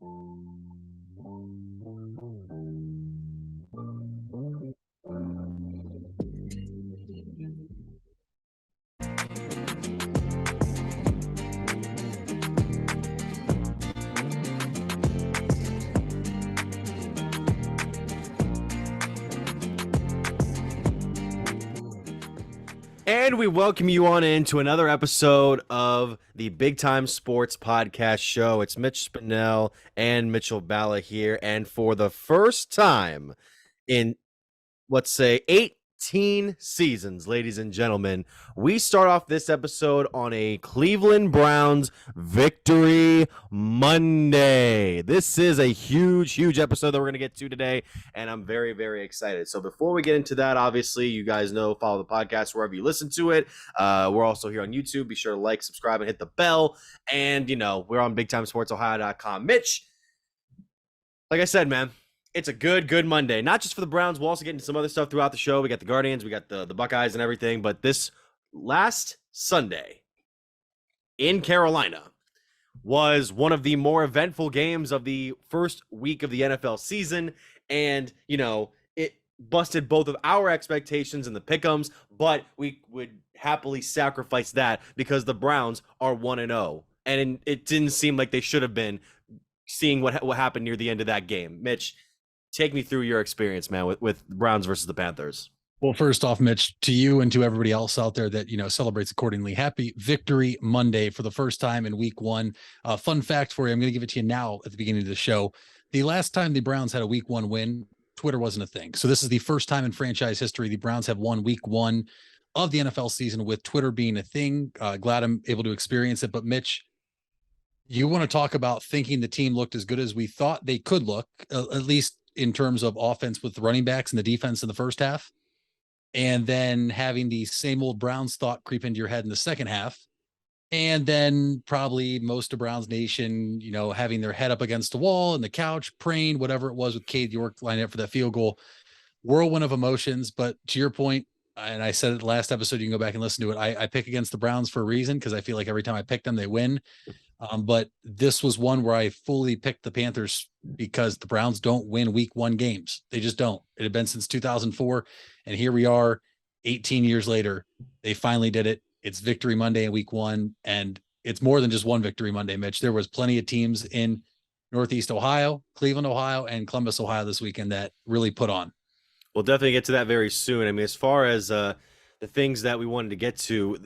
And we welcome you on into another episode of the Big Time Sports Podcast Show. It's Mitch Spinell and Mitchell Balla here. And for the first time in, let's say, 18 seasons, ladies and gentlemen, we start off this episode on a Cleveland Browns Victory Monday. This is a huge episode that we're going to get to today, and I'm very, very excited. So before we get into that, obviously, you guys know, follow the podcast wherever you listen to it. We're also here on YouTube. Be sure to like, subscribe, and hit the bell. And, you know, we're on BigTimeSportsOhio.com. Mitch, like I said, man, it's a good Monday. Not just for the Browns. We'll also get into some other stuff throughout the show. We got the Guardians, we got the Buckeyes and everything. But this last Sunday in Carolina was one of the more eventful games of the first week of the NFL season. And, you know, it busted both of our expectations in the pick'ems, but we would happily sacrifice that because the Browns are 1-0. And it didn't seem like they should have been, seeing what happened near the end of that game. Mitch, take me through your experience, man, with Browns versus the Panthers. Well, first off, Mitch, to you and to everybody else out there that, you know, celebrates accordingly, happy Victory Monday for the first time in week one. Fun fact for you, I'm going to give it to you now at the beginning of the show. The last time the Browns had a week one win, Twitter wasn't a thing. So this is the first time in franchise history the Browns have won week one of the NFL season with Twitter being a thing. Glad I'm able to experience it. But Mitch, you want to talk about thinking the team looked as good as we thought they could look, at least in terms of offense with the running backs and the defense in the first half, and then having the same old Browns thought creep into your head in the second half. And then probably most of Browns Nation, you know, having their head up against the wall and the couch, praying, whatever it was with Cade York lining up for that field goal. Whirlwind of emotions. But to your point, and I said it last episode, you can go back and listen to it. I pick against the Browns for a reason because I feel like every time I pick them, they win. But this was one where I fully picked the Panthers because the Browns don't win week one games. They just don't. It had been since 2004. And here we are 18 years later. They finally did it. It's Victory Monday in week one. And it's more than just one Victory Monday, Mitch. There was plenty of teams in Northeast Ohio, Cleveland, Ohio, and Columbus, Ohio this weekend that really put on. We'll definitely get to that very soon. I mean, as far as the things that we wanted to get to,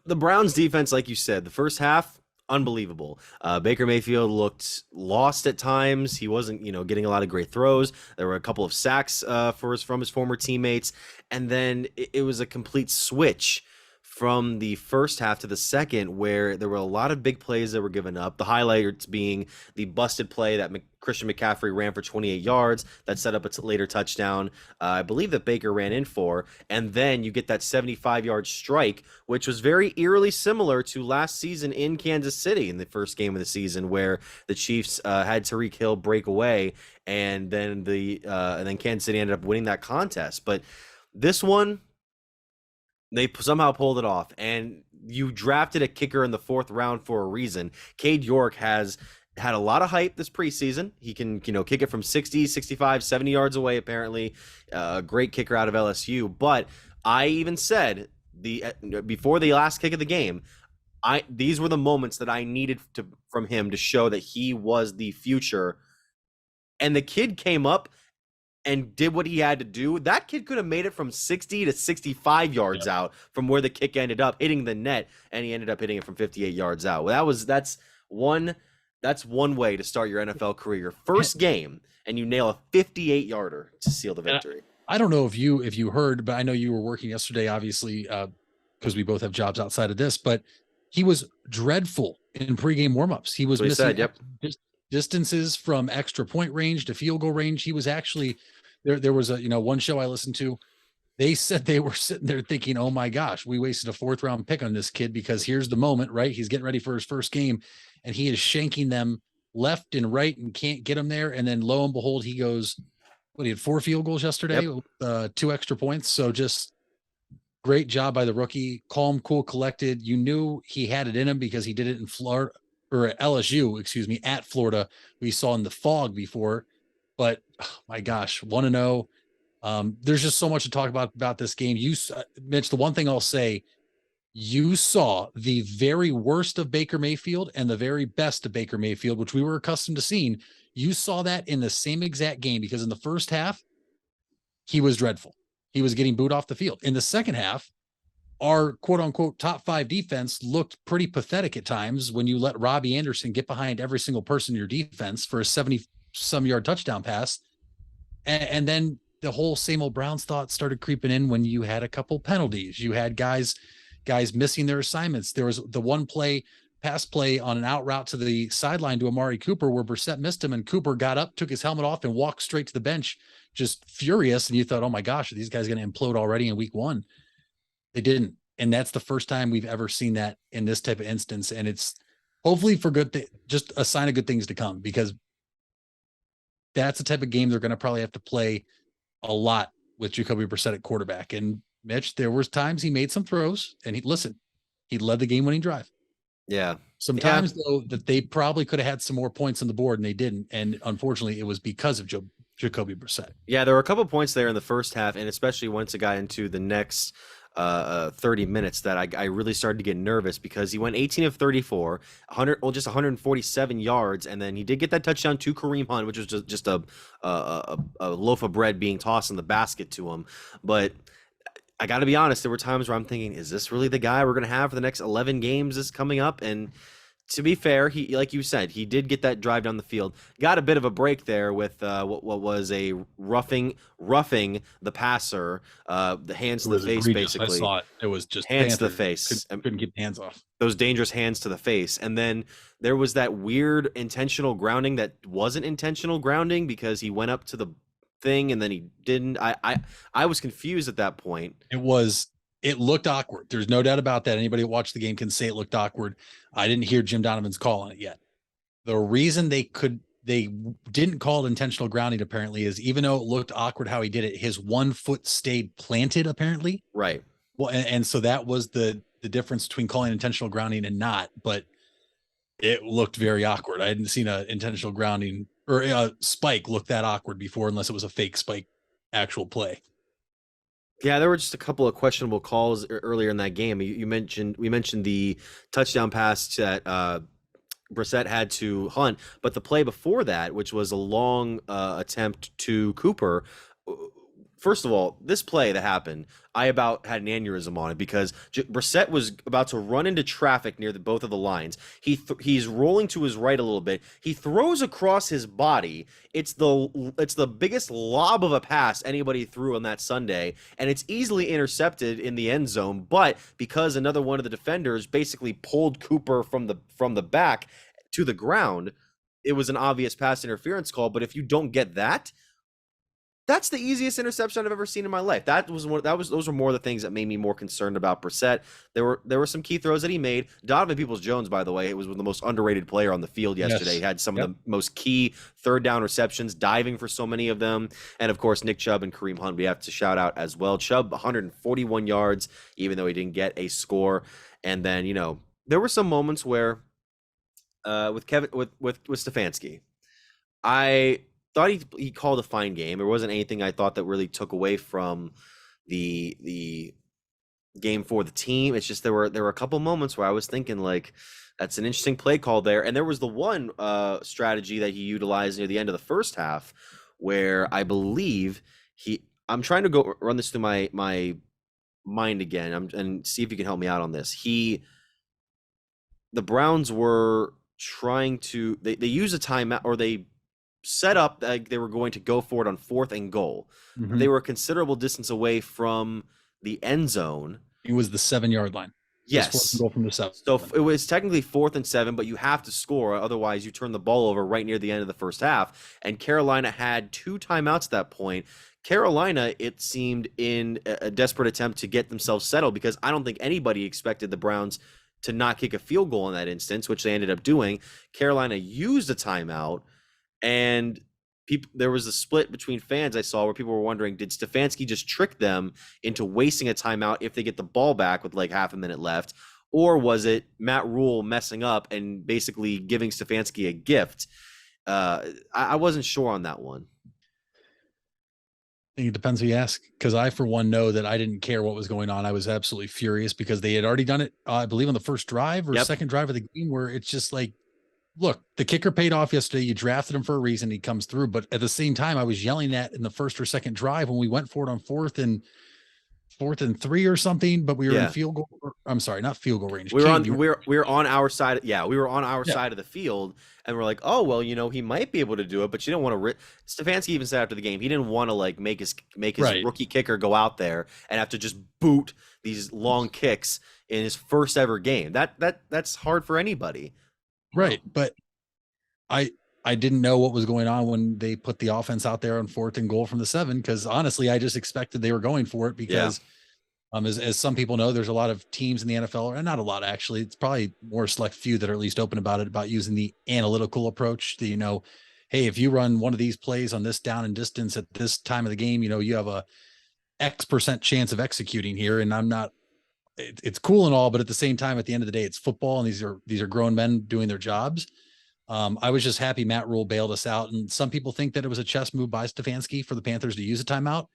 the Browns defense, like you said, the first half, unbelievable. Baker Mayfield looked lost at times. He wasn't, you know, getting a lot of great throws. There were a couple of sacks from his former teammates. And then it was a complete switch from the first half to the second, where there were a lot of big plays that were given up. The highlights being the busted play that Christian McCaffrey ran for 28 yards that set up a later touchdown. I believe that Baker ran in for, and then you get that 75-yard strike, which was very eerily similar to last season in Kansas City in the first game of the season, where the Chiefs had Tyreek Hill break away, and then Kansas City ended up winning that contest. But this one, they somehow pulled it off, and you drafted a kicker in the fourth round for a reason. Cade York has had a lot of hype this preseason. He can, you know, kick it from 60, 65, 70 yards away, apparently. Great kicker out of LSU. But I even said before the last kick of the game, these were the moments that I needed from him to show that he was the future. And the kid came up and did what he had to do. That kid could have made it from 60 to 65 yards out from where the kick ended up hitting the net, and he ended up hitting it from 58 yards out. Well, that's one way to start your NFL career. First game, and you nail a 58-yarder to seal the victory. I don't know if you heard, but I know you were working yesterday, obviously, because we both have jobs outside of this, but he was dreadful in pregame warmups. He was missing distances from extra point range to field goal range. He was actually there was one show I listened to. They said they were sitting there thinking, oh my gosh, we wasted a fourth round pick on this kid, because here's the moment, right? He's getting ready for his first game and he is shanking them left and right and can't get him there. And then lo and behold, he goes, he had 4 field goals yesterday, 2 extra points. So just great job by the rookie. Calm, cool, collected. You knew he had it in him because he did it in Florida or LSU, excuse me, at Florida. We saw in the fog before, but oh my gosh, 1-0. There's just so much to talk about this game. Mitch, the one thing I'll say, you saw the very worst of Baker Mayfield and the very best of Baker Mayfield, which we were accustomed to seeing. You saw that in the same exact game, because in the first half, he was dreadful. He was getting booed off the field. In the second half, our quote unquote top 5 defense looked pretty pathetic at times when you let Robbie Anderson get behind every single person in your defense for a 70-some yard touchdown pass. And then the whole same old Browns thought started creeping in when you had a couple penalties. You had guys missing their assignments. There was the one pass play on an out route to the sideline to Amari Cooper where Brissett missed him, and Cooper got up, took his helmet off, and walked straight to the bench, just furious. And you thought, oh my gosh, are these guys going to implode already in week 1? They didn't. And that's the first time we've ever seen that in this type of instance. And it's hopefully for just a sign of good things to come, because that's the type of game they're going to probably have to play a lot with Jacoby Brissett at quarterback. And Mitch, there was times he made some throws, and he led the game winning drive. Yeah. Sometimes though, that they probably could have had some more points on the board and they didn't. And unfortunately it was because of Jacoby Brissett. Yeah, there were a couple points there in the first half, and especially once it got into the next 30 minutes that I really started to get nervous, because he went 18 of 34, just 147 yards, and then he did get that touchdown to Kareem Hunt, which was just a loaf of bread being tossed in the basket to him. But I got to be honest, there were times where I'm thinking, is this really the guy we're going to have for the next 11 games this coming up? And to be fair, he, like you said, he did get that drive down the field. Got a bit of a break there with what was a roughing the passer, the hands to the face, basically. I saw it. It was just hands to the face. Couldn't get hands off. Those dangerous hands to the face. And then there was that weird intentional grounding that wasn't intentional grounding, because he went up to the thing and then he didn't. I was confused at that point. It looked awkward. There's no doubt about that. Anybody who watched the game can say it looked awkward. I didn't hear Jim Donovan's call on it yet. The reason they didn't call it intentional grounding, apparently, is even though it looked awkward how he did it, his 1 foot stayed planted, apparently. Right. Well, and so that was the difference between calling intentional grounding and not, but it looked very awkward. I hadn't seen an intentional grounding or a spike look that awkward before, unless it was a fake spike actual play. Yeah, there were just a couple of questionable calls earlier in that game. We mentioned the touchdown pass that Brissett had to Hunt, but the play before that, which was a long attempt to Cooper. First of all, this play that happened, I about had an aneurysm on it, because Brissett was about to run into traffic near both of the lines. He's rolling to his right a little bit. He throws across his body. It's the biggest lob of a pass anybody threw on that Sunday, and it's easily intercepted in the end zone. But because another one of the defenders basically pulled Cooper from the back to the ground, it was an obvious pass interference call. But if you don't get that, that's the easiest interception I've ever seen in my life. Those were more the things that made me more concerned about Brissett. There were some key throws that he made. Donovan Peoples-Jones, by the way, it was the most underrated player on the field yesterday. Yes. He had some of the most key third down receptions, diving for so many of them. And of course, Nick Chubb and Kareem Hunt, we have to shout out as well. Chubb, 141 yards, even though he didn't get a score. And then, there were some moments where with Stefanski, I thought he called a fine game. There wasn't anything I thought that really took away from the game for the team. It's just there were a couple moments where I was thinking, like, that's an interesting play call there. And there was the one strategy that he utilized near the end of the first half, where I believe I'm trying to go run this through my mind again and see if you can help me out on this. The Browns were trying to they use a timeout, or they set up like they were going to go for it on 4th and goal. Mm-hmm. They were a considerable distance away from the end zone. It was the 7-yard line. Yes. Goal from the 7. So it was technically 4th and 7, but you have to score. Otherwise, you turn the ball over right near the end of the first half. And Carolina had 2 timeouts at that point. Carolina, it seemed, in a desperate attempt to get themselves settled, because I don't think anybody expected the Browns to not kick a field goal in that instance, which they ended up doing. Carolina used a timeout. And there was a split between fans I saw where people were wondering, did Stefanski just trick them into wasting a timeout if they get the ball back with like half a minute left? or was it Matt Rule messing up and basically giving Stefanski a gift? I wasn't sure on that one. I think it depends who you ask, because I, for one, know that I didn't care what was going on. I was absolutely furious because they had already done it, I believe, on the first drive or second drive of the game, where it's just like, look, the kicker paid off yesterday. You drafted him for a reason. He comes through. But at the same time, I was yelling that in the first or second drive when we went for it on fourth and 3 or something, but we were in field goal. I'm sorry, not field goal range. We were on our side. Yeah, we were on our side of the field, and we're like, oh well, he might be able to do it, but you don't want to. Stefanski even said after the game he didn't want to like make his rookie kicker go out there and have to just boot these long kicks in his first ever game. That's hard for anybody. Right, but I didn't know what was going on when they put the offense out there on 4th and goal from the 7, because honestly, I just expected they were going for it because, as some people know, there's a lot of teams in the NFL, and not a lot actually. It's probably more select few that are at least open about it, about using the analytical approach. That, hey, if you run one of these plays on this down and distance at this time of the game, you have a X% chance of executing here. And I'm not. It's cool and all, but at the same time, at the end of the day, it's football, and these are grown men doing their jobs. I was just happy Matt Rule bailed us out. And some people think that it was a chess move by Stefanski for the Panthers to use a timeout.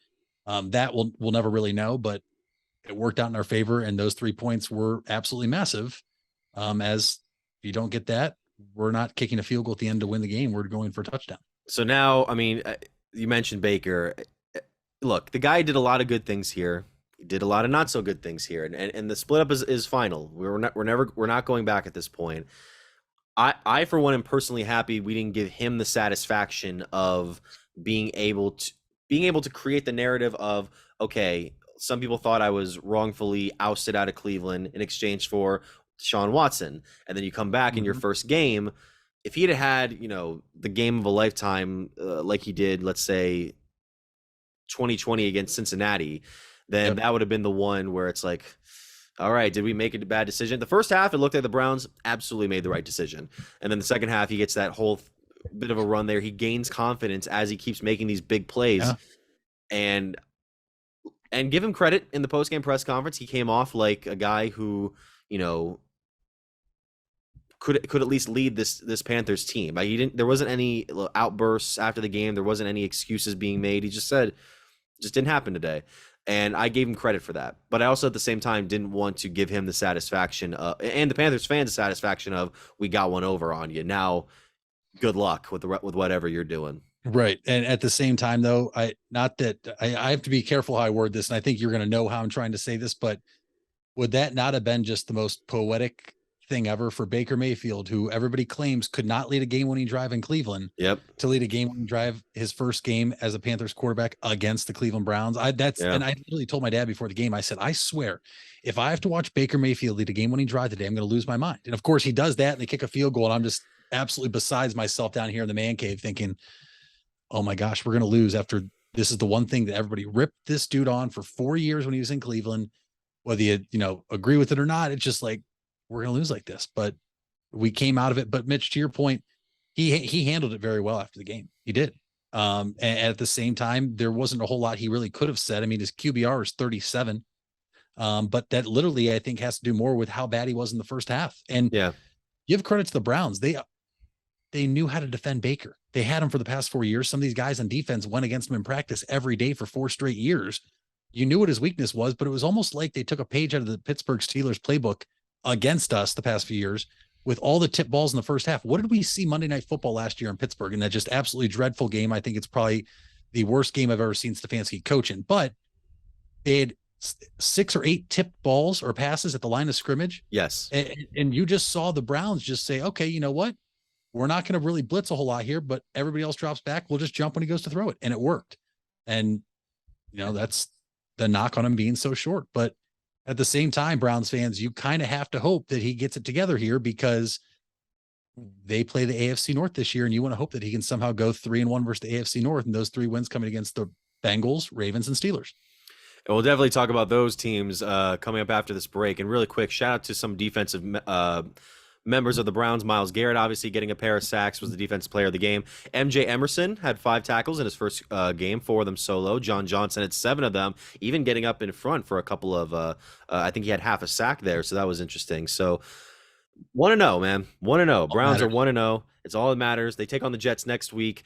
That we'll never really know, but it worked out in our favor. And those 3 points were absolutely massive. As if you don't get that, we're not kicking a field goal at the end to win the game. We're going for a touchdown. So now, I mean, you mentioned Baker. Look, the guy did a lot of good things here. He did a lot of not so good things here. And the split up is final. We're not going back at this point. I for one am personally happy we didn't give him the satisfaction of being able to create the narrative of, okay, some people thought I was wrongfully ousted out of Cleveland in exchange for Deshaun Watson, and then you come back in your first game. If he'd have had the game of a lifetime like he did, let's say 2020 against Cincinnati, then that would have been the one where it's like, all right, did we make a bad decision? The first half, it looked like the Browns absolutely made the right decision. And then the second half, he gets that whole bit of a run there. He gains confidence as he keeps making these big plays. And give him credit in the post-game press conference. He came off like a guy who, could at least lead this Panthers team. There wasn't any outbursts after the game. There wasn't any excuses being made. He just said, just didn't happen today. And I gave him credit for that. But I also, at the same time, didn't want to give him the satisfaction and the Panthers fans the satisfaction of, we got one over on you. Now, good luck with whatever you're doing. Right. And at the same time, though, I have to be careful how I word this. And I think you're going to know how I'm trying to say this, but would that not have been just the most poetic thing ever for Baker Mayfield, who everybody claims could not lead a game-winning drive in Cleveland, to lead a game-winning drive his first game as a Panthers quarterback against the Cleveland Browns? And I literally told my dad before the game, I said, I swear, if I have to watch Baker Mayfield lead a game-winning drive today, I'm going to lose my mind. And of course he does that, and they kick a field goal, and I'm just absolutely besides myself down here in the man cave thinking, oh my gosh, we're going to lose after this is the one thing that everybody ripped this dude on for 4 years when he was in Cleveland. Whether you agree with it or not, it's just like, we're going to lose like this. But we came out of it. But Mitch, to your point, he handled it very well after the game. He did. And at the same time, there wasn't a whole lot he really could have said. I mean, his QBR is 37. But that literally, I think, has to do more with how bad he was in the first half. And give credit to the Browns. They knew how to defend Baker. They had him for the past 4 years. Some of these guys on defense went against him in practice every day for 4 straight years. You knew what his weakness was, but it was almost like they took a page out of the Pittsburgh Steelers playbook against us the past few years with all the tip balls in the first half. What did we see Monday Night Football last year in Pittsburgh in that just absolutely dreadful game? I think it's probably the worst game I've ever seen Stefanski coaching, but they had 6 or 8 tipped balls or passes at the line of scrimmage. Yes. And you just saw the Browns just say, okay, you know what? We're not going to really blitz a whole lot here, but everybody else drops back. We'll just jump when he goes to throw it. And it worked. And, that's the knock on him being so short. But at the same time, Browns fans, you kind of have to hope that he gets it together here because they play the AFC North this year, and you want to hope that he can somehow go 3-1 versus the AFC North, and those 3 wins coming against the Bengals, Ravens, and Steelers. And we'll definitely talk about those teams coming up after this break. And really quick, shout out to some defensive members of the Browns. Myles Garrett, obviously getting a pair of sacks, was the defensive player of the game. MJ Emerson had 5 tackles in his first game, 4 of them solo. John Johnson had 7 of them, even getting up in front for a couple of, I think he had half a sack there, so that was interesting. So 1-0, man. 1-0. Browns are 1-0. It's all that matters. They take on the Jets next week.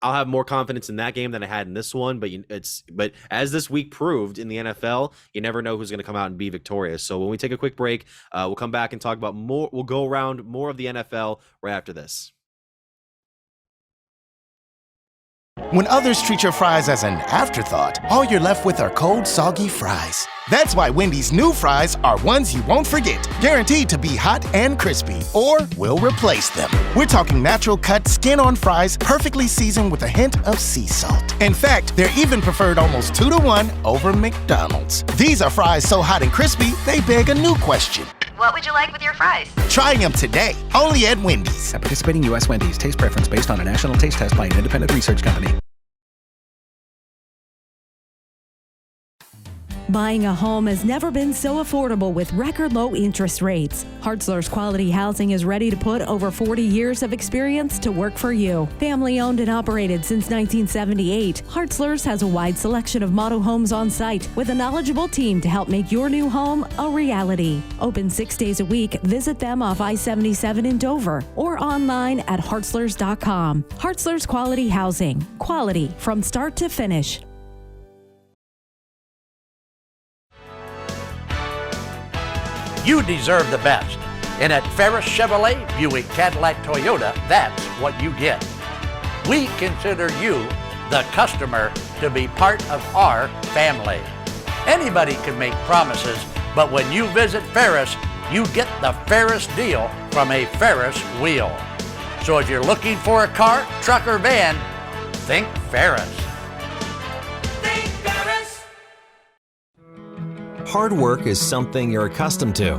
I'll have more confidence in that game than I had in this one, but as this week proved in the NFL, you never know who's going to come out and be victorious. So when we take a quick break, we'll come back and talk about more. We'll go around more of the NFL right after this. When others treat your fries as an afterthought, all you're left with are cold, soggy fries. That's why Wendy's new fries are ones you won't forget, guaranteed to be hot and crispy, or we'll replace them. We're talking natural cut, skin-on fries, perfectly seasoned with a hint of sea salt. In fact, they're even preferred almost 2-to-1 over McDonald's. These are fries so hot and crispy, they beg a new question. What would you like with your fries? Try them today, only at Wendy's. At participating U.S. Wendy's, taste preference based on a national taste test by an independent research company. Buying a home has never been so affordable with record low interest rates. Hartzler's Quality Housing is ready to put over 40 years of experience to work for you. Family owned and operated since 1978, Hartzler's has a wide selection of model homes on site with a knowledgeable team to help make your new home a reality. Open 6 days a week, visit them off I-77 in Dover or online at hartzlers.com. Hartzler's Quality Housing. Quality from start to finish. You deserve the best. And at Ferris Chevrolet, Buick, Cadillac, Toyota, that's what you get. We consider you, the customer, to be part of our family. Anybody can make promises, but when you visit Ferris, you get the Ferris deal from a Ferris wheel. So if you're looking for a car, truck, or van, think Ferris. Think Ferris. Hard work is something you're accustomed to.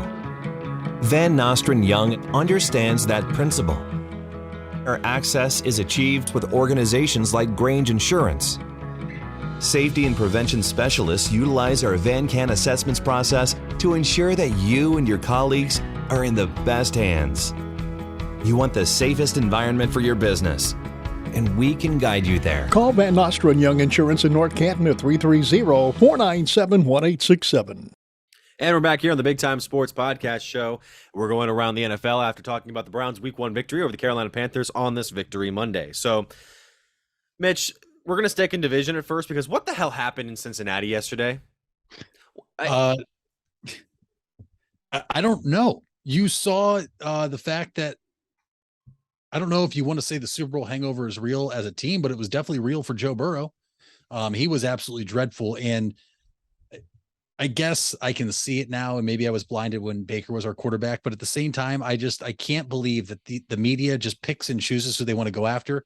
Van Nostrand Young understands that principle. Our access is achieved with organizations like Grange Insurance. Safety and prevention specialists utilize our VanCan assessments process to ensure that you and your colleagues are in the best hands. You want the safest environment for your business, and we can guide you there. Call Van Nostrand Young Insurance in North Canton at 330-497-1867. And we're back here on the Big Time Sports Podcast Show. We're going around the NFL after talking about the Browns' Week 1 victory over the Carolina Panthers on this Victory Monday. So, Mitch, we're going to stick in division at first because what the hell happened in Cincinnati yesterday? I don't know. You saw the fact that I don't know if you want to say the Super Bowl hangover is real as a team, but it was definitely real for Joe Burrow. He was absolutely dreadful, and I guess I can see it now, and maybe I was blinded when Baker was our quarterback, but at the same time, I can't believe that the media just picks and chooses who they want to go after,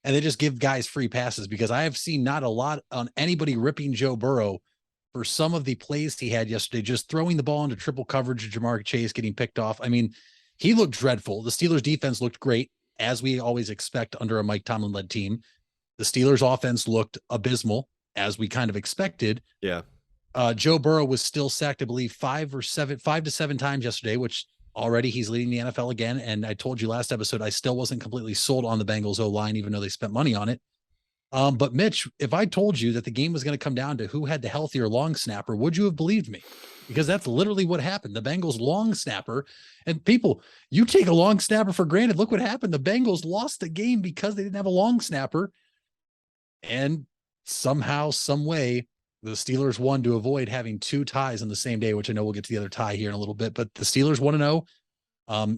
and they just give guys free passes, because I have seen not a lot on anybody ripping Joe Burrow for some of the plays he had yesterday, just throwing the ball into triple coverage, Jamar Chase getting picked off. I mean, he looked dreadful. The Steelers defense looked great, as we always expect under a Mike Tomlin-led team. The Steelers offense looked abysmal, as we kind of expected. Yeah. Joe Burrow was still sacked, I believe, 5 to 7 times yesterday, which already he's leading the NFL again. And I told you last episode, I still wasn't completely sold on the Bengals O-line, even though they spent money on it. But Mitch, if I told you that the game was going to come down to who had the healthier long snapper, would you have believed me? Because that's literally what happened. The Bengals long snapper, and people, you take a long snapper for granted. Look what happened. The Bengals lost the game because they didn't have a long snapper. And somehow, some way, the Steelers won to avoid having 2 ties on the same day, which I know we'll get to the other tie here in a little bit, but the Steelers 1-0.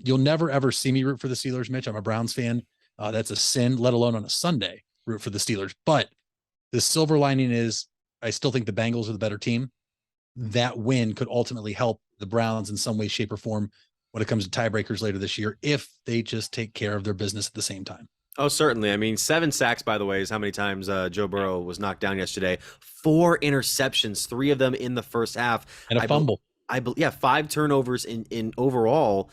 You'll never, ever see me root for the Steelers, Mitch. I'm a Browns fan. That's a sin, let alone on a Sunday, root for the Steelers. But the silver lining is I still think the Bengals are the better team. That win could ultimately help the Browns in some way, shape, or form when it comes to tiebreakers later this year, if they just take care of their business at the same time. Oh, certainly. I mean, 7 sacks, by the way, is how many times Joe Burrow was knocked down yesterday. 4 interceptions, 3 of them in the first half. And a fumble. 5 turnovers in overall.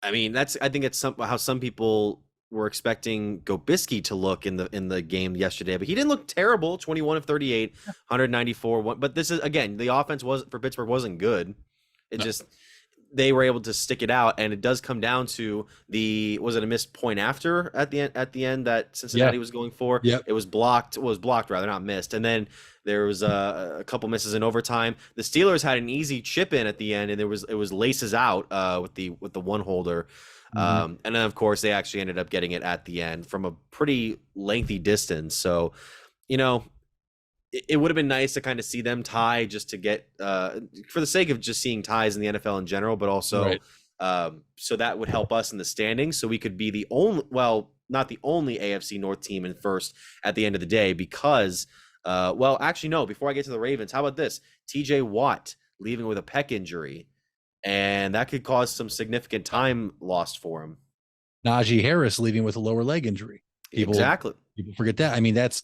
I mean, I think it's how some people were expecting Gobisky to look in the game yesterday, but he didn't look terrible. 21 of 38, 194. But this is, again, the offense for Pittsburgh wasn't good. they were able to stick it out, and it does come down to was it a missed point after at the end that Cincinnati was going for? Yep. It was blocked rather, not missed. And then there was a couple misses in overtime. The Steelers had an easy chip in at the end, and it was laces out with the one holder. And then of course they actually ended up getting it at the end from a pretty lengthy distance. So, it would have been nice to kind of see them tie just to get for the sake of just seeing ties in the NFL in general, but also so that would help us in the standings, so we could be the only, not the only AFC North team in first at the end of the day, because actually no, before I get to the Ravens, how about this? TJ Watt leaving with a pec injury, and that could cause some significant time lost for him. Najee Harris leaving with a lower leg injury. People forget that. I mean, that's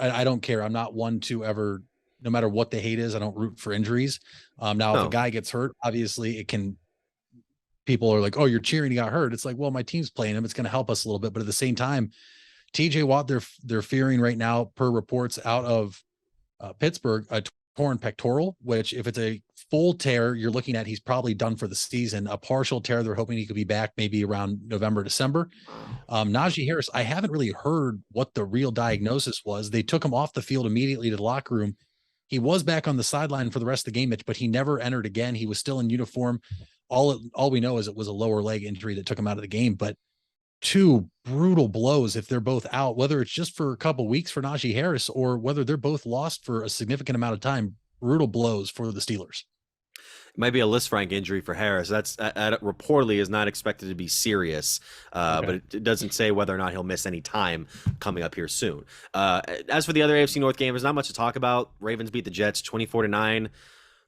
I don't care. I'm not one to ever, no matter what the hate is, I don't root for injuries. Now, if a guy gets hurt, obviously people are like, oh, you're cheering he got hurt. It's like, well, my team's playing him. It's going to help us a little bit. But at the same time, TJ Watt, they're fearing right now, per reports out of Pittsburgh, a torn pectoral, which if it's a full tear, you're looking at, he's probably done for the season. A partial tear, they're hoping he could be back maybe around November, December. Najee Harris, I haven't really heard what the real diagnosis was. They took him off the field immediately to the locker room. He was back on the sideline for the rest of the game, Mitch, but he never entered again. He was still in uniform. All we know is it was a lower leg injury that took him out of the game. But two brutal blows if they're both out, whether it's just for a couple of weeks for Najee Harris or whether they're both lost for a significant amount of time. Brutal blows for the Steelers. It might be a Lisfranc injury for Harris. That's reportedly is not expected to be serious, but it doesn't say whether or not he'll miss any time coming up here soon. As for the other AFC North game, there's not much to talk about. Ravens beat the Jets 24-9.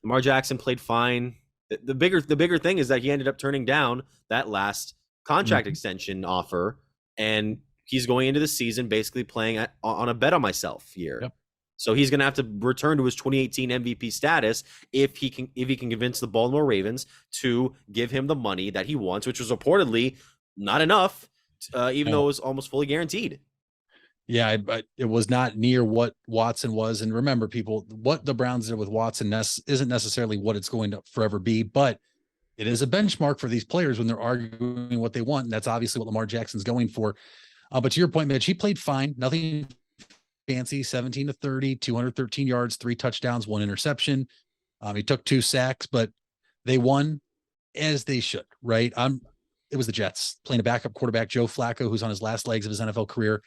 Lamar Jackson played fine. The bigger thing is that he ended up turning down that last contract extension offer, and he's going into the season basically playing on a bet on myself year. Yep. So he's going to have to return to his 2018 MVP status if he can convince the Baltimore Ravens to give him the money that he wants, which was reportedly not enough, even though it was almost fully guaranteed. Yeah, but it was not near what Watson was. And remember, people, what the Browns did with Watson isn't necessarily what it's going to forever be, but it is a benchmark for these players when they're arguing what they want. And that's obviously what Lamar Jackson's going for. But to your point, Mitch, he played fine. Nothing fancy, 17-30, 213 yards, 3 touchdowns, 1 interception. He took 2 sacks, but they won as they should, right? It was the Jets playing a backup quarterback, Joe Flacco, who's on his last legs of his NFL career.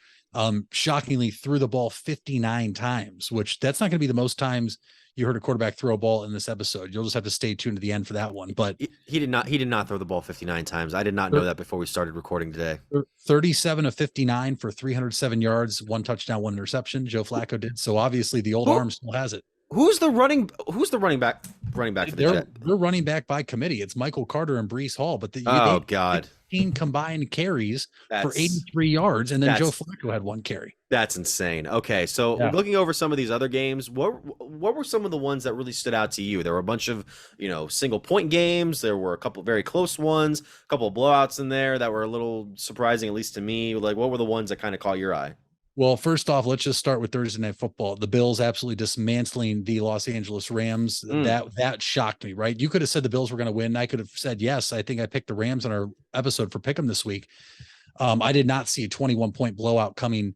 Shockingly threw the ball 59 times, which that's not going to be the most times you heard a quarterback throw a ball in this episode. You'll just have to stay tuned to the end for that one. But he did not throw the ball 59 times. I did not know that before we started recording today. 37 of 59 for 307 yards, 1 touchdown, 1 interception. Joe Flacco did. So obviously the old arm still has it. Who's the running back for the Jets? They're running back by committee. It's Michael Carter and Breece Hall, but God, 15 combined carries for 83 yards, and then Joe Flacco had 1 carry. That's insane. Okay, so looking over some of these other games, what were some of the ones that really stood out to you? There were a bunch of single point games. There were a couple very close ones, a couple of blowouts in there that were a little surprising, at least to me. Like, what were the ones that kind of caught your eye? Well, first off, let's just start with Thursday Night Football. The Bills absolutely dismantling the Los Angeles Rams. That shocked me, right? You could have said the Bills were going to win. I could have said, yes, I think I picked the Rams on our episode for Pick'em this week. I did not see a 21-point blowout coming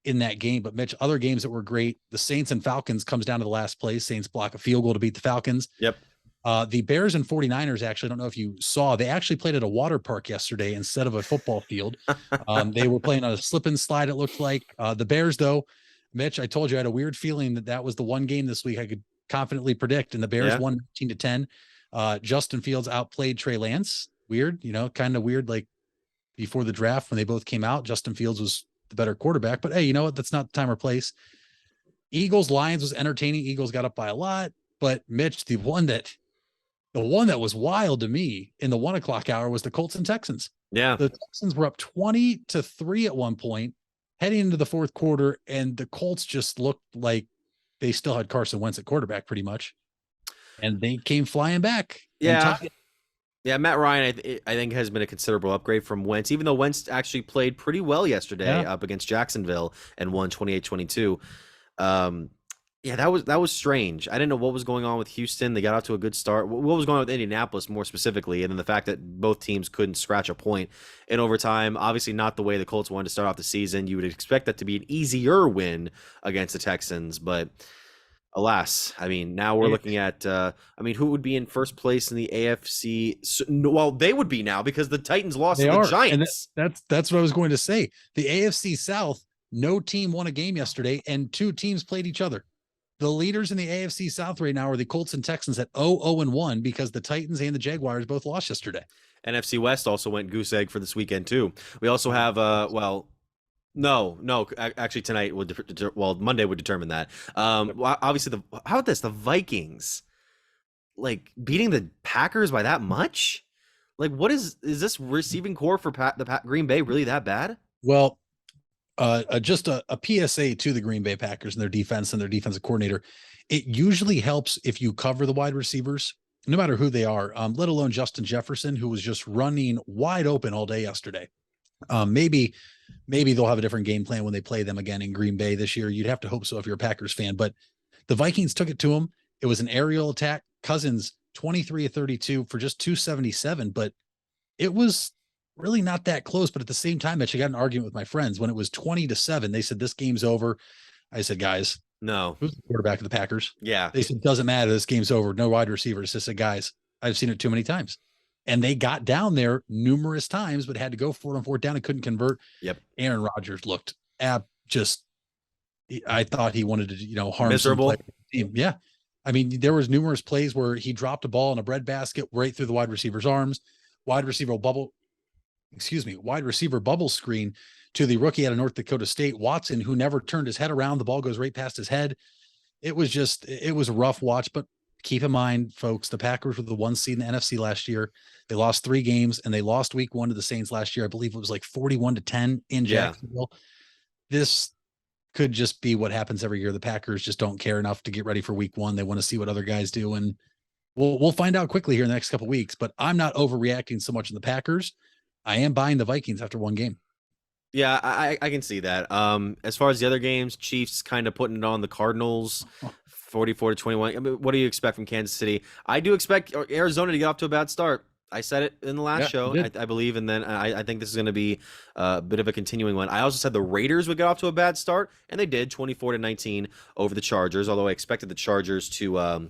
in that game. But Mitch, other games that were great, the Saints and Falcons comes down to the last play. Saints block a field goal to beat the Falcons. Yep. The Bears and 49ers, actually, I don't know if you saw, they actually played at a water park yesterday instead of a football field. They were playing on a slip and slide, it looked like. The Bears, though, Mitch, I told you I had a weird feeling that was the one game this week I could confidently predict, and the Bears won 19-10. Justin Fields outplayed Trey Lance. Weird, kind of weird, like before the draft when they both came out, Justin Fields was the better quarterback. But hey, you know what? That's not the time or place. Eagles-Lions was entertaining. Eagles got up by a lot. But Mitch, the one that was wild to me in the 1 o'clock hour was the Colts and Texans. Yeah. The Texans were up 20-3 at one point, heading into the fourth quarter, and the Colts just looked like they still had Carson Wentz at quarterback pretty much. And they came flying back. Yeah. Yeah, Matt Ryan, I think, has been a considerable upgrade from Wentz, even though Wentz actually played pretty well yesterday up against Jacksonville and won 28-22. Yeah, that was strange. I didn't know what was going on with Houston. They got out to a good start. What was going on with Indianapolis more specifically, and then the fact that both teams couldn't scratch a point in overtime. Obviously, not the way the Colts wanted to start off the season. You would expect that to be an easier win against the Texans, but alas, I mean, now we're looking at. Who would be in first place in the AFC? Well, they would be now because the Titans lost to the Giants. And that's what I was going to say. The AFC South, no team won a game yesterday, and two teams played each other. The leaders in the AFC South right now are the Colts and Texans at 0-1 because the Titans and the Jaguars both lost yesterday. NFC West also went goose egg for this weekend too. We also have actually tonight would Monday would determine that. Obviously how about this? The Vikings like beating the Packers by that much? Like what is this receiving core for Green Bay really that bad? Well, just a PSA to the Green Bay Packers and their defense and their defensive coordinator. It usually helps if you cover the wide receivers, no matter who they are, let alone Justin Jefferson, who was just running wide open all day yesterday. Maybe they'll have a different game plan when they play them again in Green Bay this year. You'd have to hope so if you're a Packers fan, but the Vikings took it to them. It was an aerial attack. Cousins 23 of 32 for just 277, but it was really not that close. But at the same time, Mitch, I got an argument with my friends when it was 20-7. They said this game's over. I said, guys, no, who's the quarterback of the Packers? Yeah. They said, doesn't matter. This game's over. No wide receivers. I said, guys, I've seen it too many times. And they got down there numerous times, but had to go 4 and 4 down and couldn't convert. Yep. Aaron Rodgers looked I thought he wanted to, harm miserable team. Yeah. I mean, there was numerous plays where he dropped a ball in a breadbasket right through the wide receiver's arms, wide receiver bubble screen to the rookie out of North Dakota State, Watson, who never turned his head around. The ball goes right past his head. It was a rough watch, but keep in mind, folks, the Packers were the 1 seed in the NFC last year. They lost 3 games and they lost week 1 to the Saints last year. I believe it was like 41-10 in Jacksonville. This could just be what happens every year. The Packers just don't care enough to get ready for week 1. They want to see what other guys do. And we'll find out quickly here in the next couple of weeks, but I'm not overreacting so much in the Packers. I am buying the Vikings after 1 game. Yeah, I can see that. As far as the other games, Chiefs kind of putting it on the Cardinals, 44-21. I mean, what do you expect from Kansas City? I do expect Arizona to get off to a bad start. I said it in the last show, I believe, and then I think this is going to be a bit of a continuing one. I also said the Raiders would get off to a bad start, and they did, 24-19 over the Chargers, although I expected the Chargers to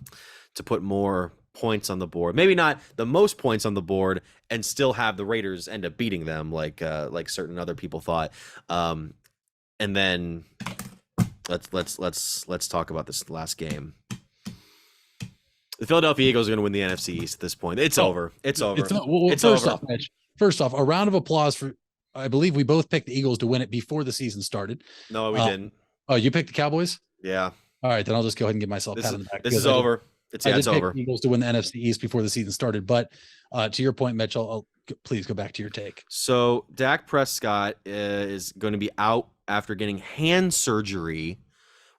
put more points on the board. Maybe not the most points on the board and still have the Raiders end up beating them like certain other people thought. And then let's talk about this last game. The Philadelphia Eagles are going to win the NFC East at this point. It's over. It's over. It's first over. off, Mitch, a round of applause for, I believe we both picked the Eagles to win it before the season started. No, we didn't. Oh, you picked the Cowboys? Yeah. All right, then I'll just go ahead and give myself a pat on the back. This is over. It's over. The Eagles to win the NFC East before the season started. But to your point, Mitch, I'll please go back to your take. So Dak Prescott is going to be out after getting hand surgery,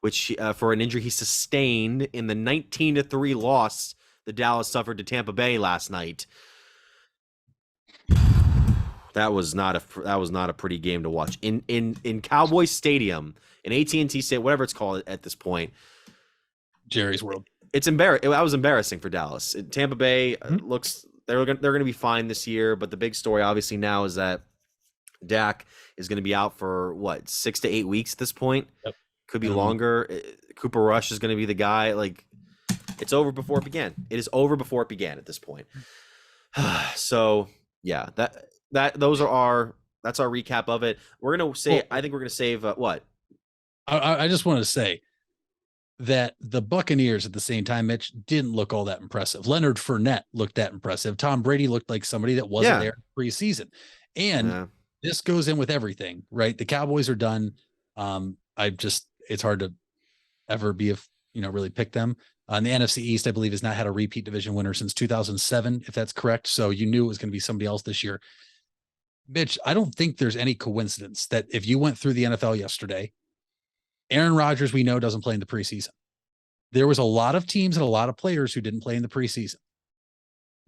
which for an injury he sustained in the 19-3 loss the Dallas suffered to Tampa Bay last night. That was not a pretty game to watch in Cowboys Stadium, in AT&T Stadium, whatever it's called at this point. Jerry's World. It's embarrassing. That was embarrassing for Dallas. Tampa Bay looks they're going to be fine this year, but the big story obviously now is that Dak is going to be out for 6 to 8 weeks at this point. Yep. Could be longer. Cooper Rush is going to be the guy. Like, it's over before it began. It is over before it began at this point. So yeah, that's our recap of it. We're gonna say I think we're gonna save what? I just want to say that the Buccaneers at the same time, Mitch, didn't look all that impressive. Leonard Fournette looked that impressive. Tom Brady looked like somebody that wasn't there preseason. And this goes in with everything, right? The Cowboys are done. It's hard to ever really pick them. The NFC East, I believe, has not had a repeat division winner since 2007, if that's correct. So you knew it was going to be somebody else this year. Mitch, I don't think there's any coincidence that if you went through the NFL yesterday, Aaron Rodgers, we know, doesn't play in the preseason. There was a lot of teams and a lot of players who didn't play in the preseason.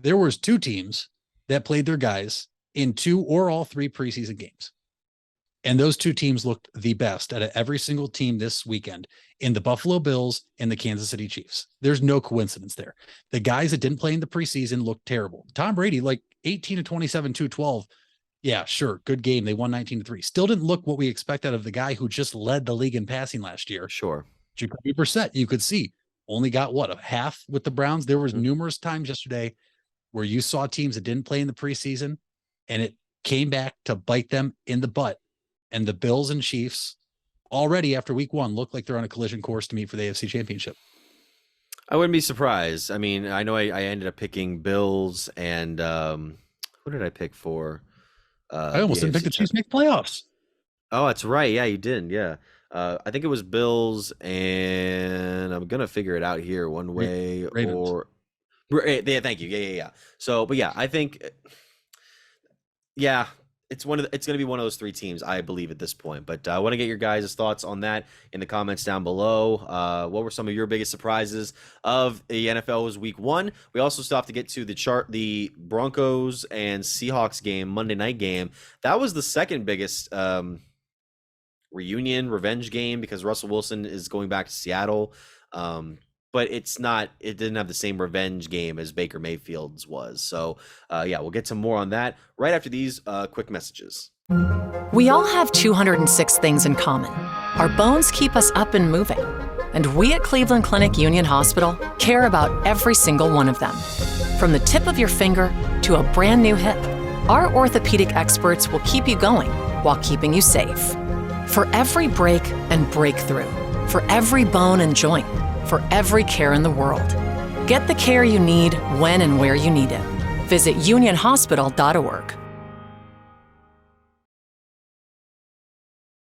There was 2 teams that played their guys in 2 or all 3 preseason games. And those two teams looked the best out of every single team this weekend in the Buffalo Bills and the Kansas City Chiefs. There's no coincidence there. The guys that didn't play in the preseason looked terrible. Tom Brady, like 18 to 27, 212. Yeah, sure. Good game. They won 19-3. Still didn't look what we expect out of the guy who just led the league in passing last year. Sure. Jacoby Brissett, you could see, only got what, a half with the Browns. There was numerous times yesterday where you saw teams that didn't play in the preseason and it came back to bite them in the butt. And the Bills and Chiefs already after week one look like they're on a collision course to meet for the AFC Championship. I wouldn't be surprised. I mean, I know I ended up picking Bills and who did I pick for? I almost didn't pick the Chiefs make playoffs. Oh, that's right. Yeah, you didn't. Yeah. I think it was Bills, and I'm going to figure it out here one way Ravens. or... Yeah, thank you. Yeah. So, but yeah, I think... Yeah, it's going to be one of those three teams, I believe, at this point. But I want to get your guys' thoughts on that in the comments down below. What were some of your biggest surprises of the NFL's Week 1? We also still have to get to the Broncos and Seahawks game, Monday night game. That was the second biggest revenge game because Russell Wilson is going back to Seattle. But it didn't have the same revenge game as Baker Mayfield's was. So, yeah, we'll get to more on that right after these quick messages. We all have 206 things in common. Our bones keep us up and moving. And we at Cleveland Clinic Union Hospital care about every single one of them. From the tip of your finger to a brand new hip, our orthopedic experts will keep you going while keeping you safe. For every break and breakthrough, for every bone and joint, for every care in the world. Get the care you need when and where you need it. Visit unionhospital.org.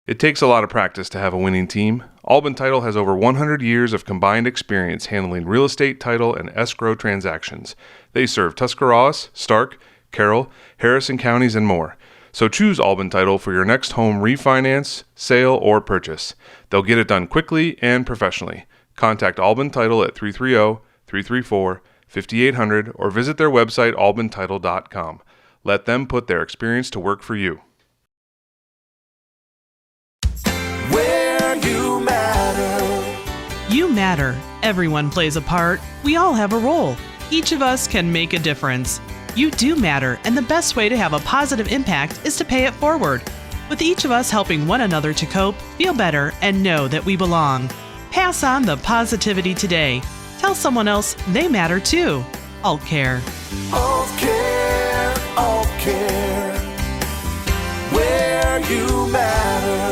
It takes a lot of practice to have a winning team. Albin Title has over 100 years of combined experience handling real estate, title, and escrow transactions. They serve Tuscarawas, Stark, Carroll, Harrison counties, and more. So choose Albin Title for your next home refinance, sale, or purchase. They'll get it done quickly and professionally. Contact Albin Title at 330-334-5800 or visit their website albintitle.com. Let them put their experience to work for you. Where you matter. You matter. Everyone plays a part. We all have a role. Each of us can make a difference. You do matter, and the best way to have a positive impact is to pay it forward. With each of us helping one another to cope, feel better, and know that we belong. Pass on the positivity today. Tell someone else they matter too. Alt Care. Alt Care, Alt Care. Where you matter.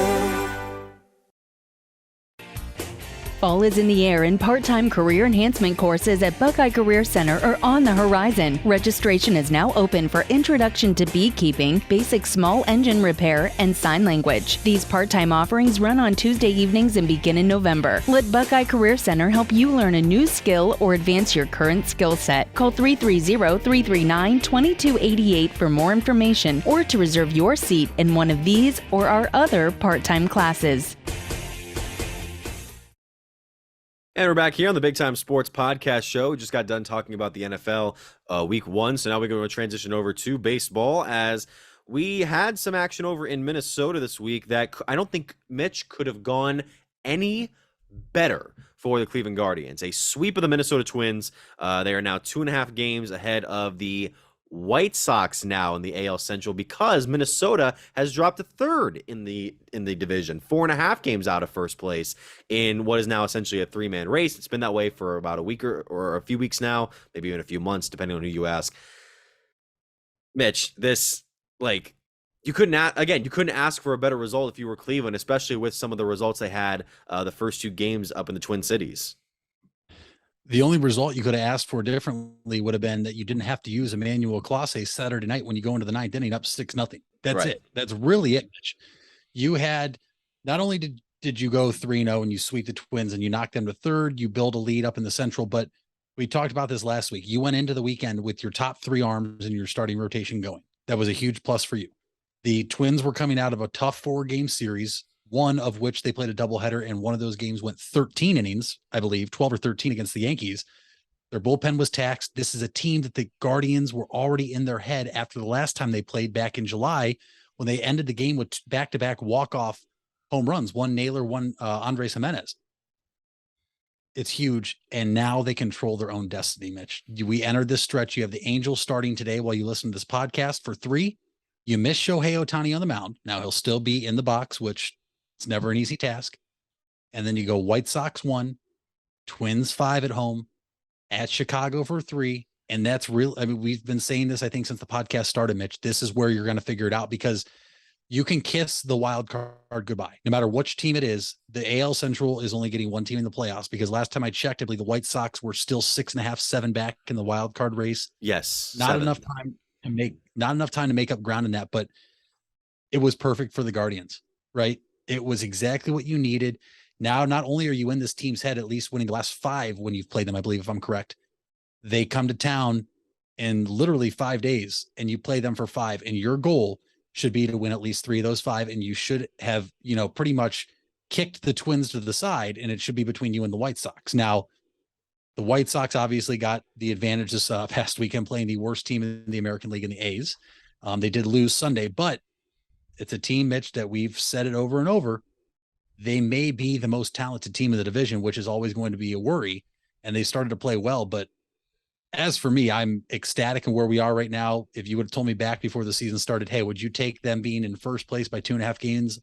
Fall is in the air and part-time career enhancement courses at Buckeye Career Center are on the horizon. Registration is now open for Introduction to Beekeeping, Basic Small Engine Repair, and Sign Language. These part-time offerings run on Tuesday evenings and begin in November. Let Buckeye Career Center help you learn a new skill or advance your current skill set. Call 330-339-2288 for more information or to reserve your seat in one of these or our other part-time classes. And we're back here on the Big Time Sports Podcast Show. We just got done talking about the NFL Week 1, so now we're going to transition over to baseball as we had some action over in Minnesota this week that I don't think Mitch could have gone any better for the Cleveland Guardians. A sweep of the Minnesota Twins. They are now 2.5 games ahead of the White Sox now in the AL Central because Minnesota has dropped to third in the division, 4.5 games out of first place in what is now essentially a 3-man race. It's been that way for about a week or a few weeks now, maybe even a few months, depending on who you ask. Mitch, this you couldn't ask for a better result if you were Cleveland, especially with some of the results they had the first 2 games up in the Twin Cities. The only result you could have asked for differently would have been that you didn't have to use Emmanuel Clase Saturday night when you go into the 9th inning up 6-0. That's right. it. That's really it, Mitch. You had, not only did you go 3-0 and you sweep the Twins and you knock them to third, you build a lead up in the Central, but we talked about this last week. You went into the weekend with your top 3 arms and your starting rotation going. That was a huge plus for you. The Twins were coming out of a tough 4-game series, one of which they played a doubleheader, and one of those games went 13 innings, I believe, 12 or 13 against the Yankees. Their bullpen was taxed. This is a team that the Guardians were already in their head after the last time they played back in July when they ended the game with back-to-back walk-off home runs, one Naylor, one Andres Jimenez. It's huge. And now they control their own destiny, Mitch. We entered this stretch. You have the Angels starting today while you listen to this podcast for 3. You miss Shohei Ohtani on the mound. Now he'll still be in the box, which it's never an easy task. And then you go White Sox 1, Twins 5 at home, at Chicago for 3. And that's real. I mean, we've been saying this, I think, since the podcast started, Mitch. This is where you're going to figure it out, because you can kiss the wild card goodbye. No matter which team it is, the AL Central is only getting one team in the playoffs, because last time I checked, I believe the White Sox were still 6.5, 7 back in the wild card race. Yes. Not 7. enough time to make up ground in that, but it was perfect for the Guardians, right? It was exactly what you needed. Now, not only are you in this team's head, at least winning the last 5 when you've played them, I believe, if I'm correct, they come to town in literally 5 days and you play them for 5, and your goal should be to win at least 3 of those 5. And you should have, pretty much kicked the Twins to the side, and it should be between you and the White Sox. Now, the White Sox obviously got the advantage this past weekend, playing the worst team in the American League in the A's. They did lose Sunday, but it's a team, Mitch, that we've said it over and over. They may be the most talented team in the division, which is always going to be a worry. And they started to play well, but as for me, I'm ecstatic in where we are right now. If you would have told me back before the season started, hey, would you take them being in first place by 2.5 games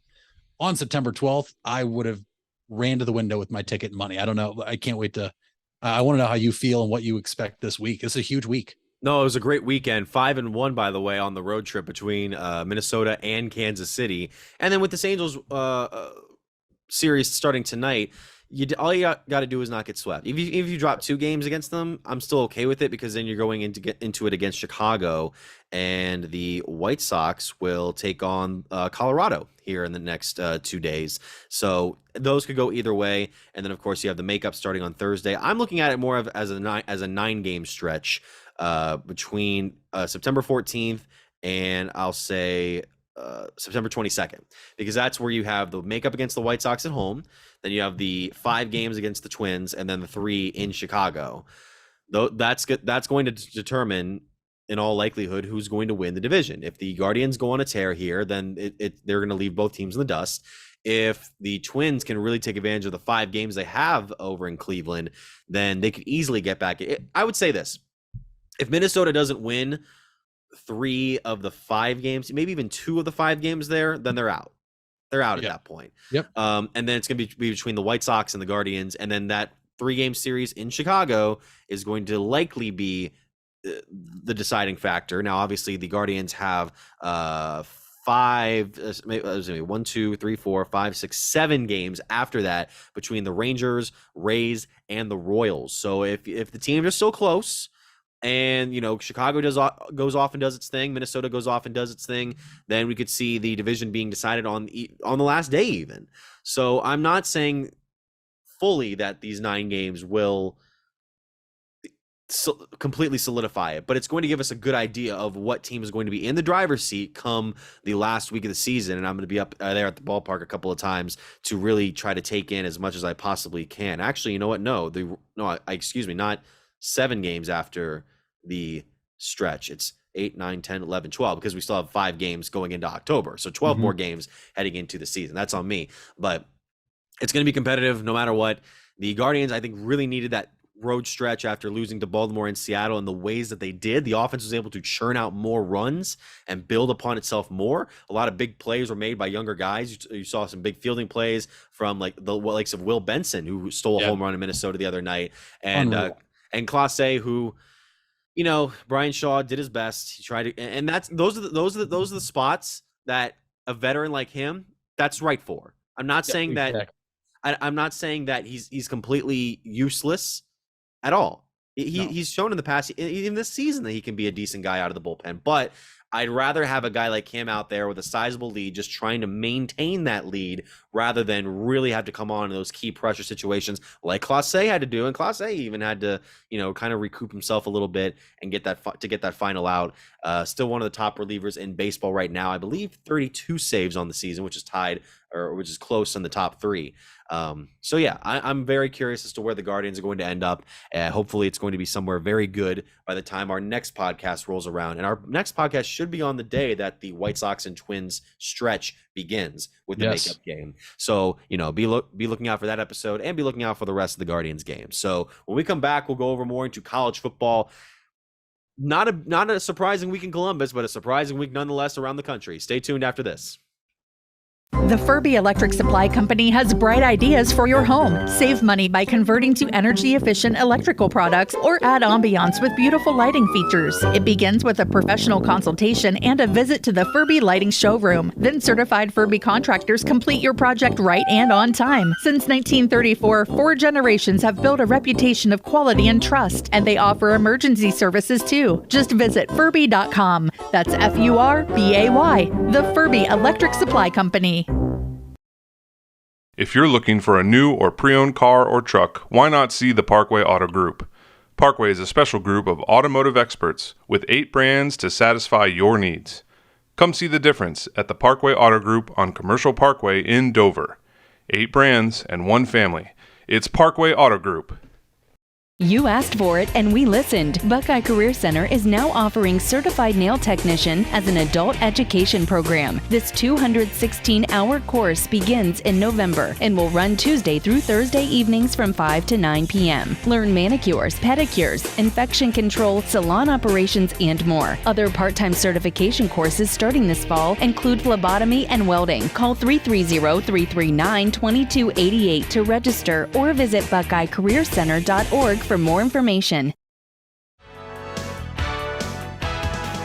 on September 12th? I would have ran to the window with my ticket and money. I don't know. I can't wait to, I want to know how you feel and what you expect this week. It's a huge week. No, it was a great weekend. 5-1, by the way, on the road trip between Minnesota and Kansas City. And then with this Angels series starting tonight, all you got to do is not get swept. If you drop 2 games against them, I'm still okay with it, because then you're going into it against Chicago, and the White Sox will take on Colorado here in the next 2 days. So those could go either way. And then, of course, you have the makeup starting on Thursday. I'm looking at it more of as a 9-game stretch between September 14th and I'll say September 22nd, because that's where you have the makeup against the White Sox at home. Then you have the 5 games against the Twins, and then the 3 in Chicago. Though that's going to determine, in all likelihood, who's going to win the division. If the Guardians go on a tear here, then they're going to leave both teams in the dust. If the Twins can really take advantage of the 5 games they have over in Cleveland, then they could easily get back. I would say this: if Minnesota doesn't win 3 of the 5 games, maybe even 2 of the 5 games there, then they're out. They're out at that point. Yep. And then it's going to be between the White Sox and the Guardians. And then that 3-game series in Chicago is going to likely be the deciding factor. Now, obviously, the Guardians have 1, 2, 3, 4, 5, 6, 7 games after that between the Rangers, Rays, and the Royals. So if the teams are still close, and Chicago goes off and does its thing, Minnesota goes off and does its thing, then we could see the division being decided on the last day even. So I'm not saying fully that these 9 games will completely solidify it, but it's going to give us a good idea of what team is going to be in the driver's seat come the last week of the season. And I'm going to be up there at the ballpark a couple of times to really try to take in as much as I possibly can. Actually, you know what? Excuse me, not 7 games after the stretch. It's 8, 9, 10, 11, 12, because we still have 5 games going into October. So 12 more games heading into the season. That's on me. But it's going to be competitive no matter what. The Guardians, I think, really needed that road stretch after losing to Baltimore and Seattle in the ways that they did. The offense was able to churn out more runs and build upon itself more. A lot of big plays were made by younger guys. You saw some big fielding plays from like the likes of Will Benson, who stole a home run in Minnesota the other night, and Clase, who, Brian Shaw did his best. He tried to, and those are the spots that a veteran like him, that's right for. I'm not saying that. I'm not saying that he's completely useless at all. He's shown in the past, even this season, that he can be a decent guy out of the bullpen. But I'd rather have a guy like him out there with a sizable lead, just trying to maintain that lead, rather than really have to come on in those key pressure situations like Clase had to do. And Clase even had to, kind of recoup himself a little bit and get that final out. Still one of the top relievers in baseball right now. I believe 32 saves on the season, which is tied, or which is close in the top 3. So yeah, I'm very curious as to where the Guardians are going to end up. Hopefully it's going to be somewhere very good by the time our next podcast rolls around. And our next podcast should should be on the day that the White Sox and Twins stretch begins with the makeup game. So, be looking out for that episode and be looking out for the rest of the Guardians game. So when we come back, we'll go over more into college football. Not a surprising week in Columbus, but a surprising week nonetheless around the country. Stay tuned after this. The Furby Electric Supply Company has bright ideas for your home. Save money by converting to energy-efficient electrical products or add ambiance with beautiful lighting features. It begins with a professional consultation and a visit to the Furby Lighting Showroom. Then certified Furby contractors complete your project right and on time. Since 1934, 4 generations have built a reputation of quality and trust, and they offer emergency services too. Just visit Furby.com. That's F-U-R-B-A-Y. The Furby Electric Supply Company. If you're looking for a new or pre-owned car or truck, why not see the Parkway Auto Group? Parkway is a special group of automotive experts with 8 brands to satisfy your needs. Come see the difference at the Parkway Auto Group on Commercial Parkway in Dover. 8 brands and 1 family. It's Parkway Auto Group. You asked for it and we listened. Buckeye Career Center is now offering Certified Nail Technician as an adult education program. This 216-hour course begins in November and will run Tuesday through Thursday evenings from 5 to 9 p.m. Learn manicures, pedicures, infection control, salon operations, and more. Other part-time certification courses starting this fall include phlebotomy and welding. Call 330-339-2288 to register or visit BuckeyeCareerCenter.org for more information.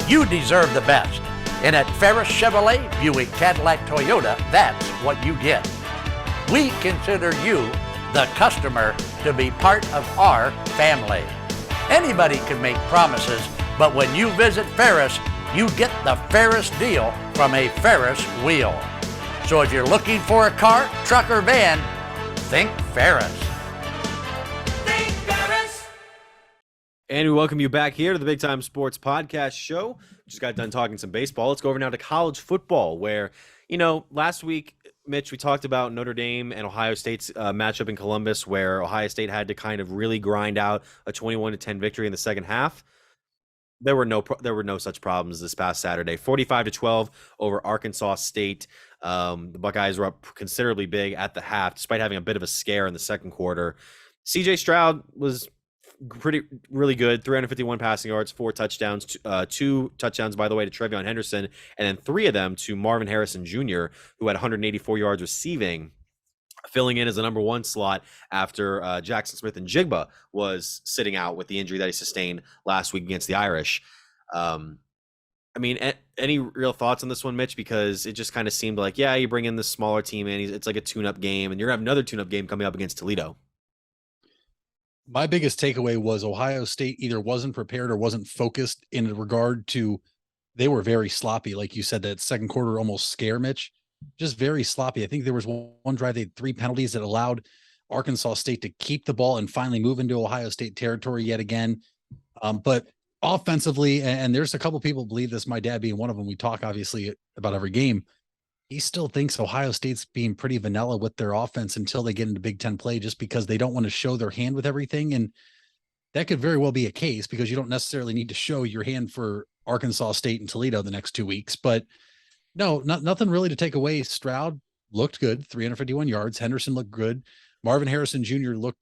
You deserve the best. And at Ferris Chevrolet, Buick, Cadillac, Toyota, that's what you get. We consider you, the customer, to be part of our family. Anybody can make promises, but when you visit Ferris, you get the Ferris deal from a Ferris wheel. So if you're looking for a car, truck, or van, think Ferris. And we welcome you back here to the Big Time Sports Podcast Show. Just got done talking some baseball. Let's go over now to college football, where, last week, Mitch, we talked about Notre Dame and Ohio State's matchup in Columbus, where Ohio State had to kind of really grind out a 21-10 victory in the second half. There were no such problems this past Saturday. 45-12 over Arkansas State. The Buckeyes were up considerably big at the half, despite having a bit of a scare in the second quarter. C.J. Stroud was really good. 351 passing yards, 4 touchdowns, 2 touchdowns, by the way, to Trevion Henderson, and then 3 of them to Marvin Harrison Jr., who had 184 yards receiving, filling in as the number 1 slot after Jackson Smith and Jigba was sitting out with the injury that he sustained last week against the Irish. Any real thoughts on this one, Mitch? Because it just kind of seemed like, you bring in this smaller team in, it's like a tune-up game, and you're going to have another tune-up game coming up against Toledo. My biggest takeaway was Ohio State either wasn't prepared or wasn't focused in regard to, they were very sloppy. Like you said, that second quarter almost scare, Mitch, just very sloppy. I think there was one drive, they had 3 penalties that allowed Arkansas State to keep the ball and finally move into Ohio State territory yet again. But offensively, and there's a couple people believe this, my dad being one of them, we talk obviously about every game. He still thinks Ohio State's being pretty vanilla with their offense until they get into Big Ten play, just because they don't want to show their hand with everything. And that could very well be a case, because you don't necessarily need to show your hand for Arkansas State and Toledo the next 2 weeks. But no, nothing really to take away. Stroud looked good, 351 yards. Henderson looked good. Marvin Harrison Jr. looked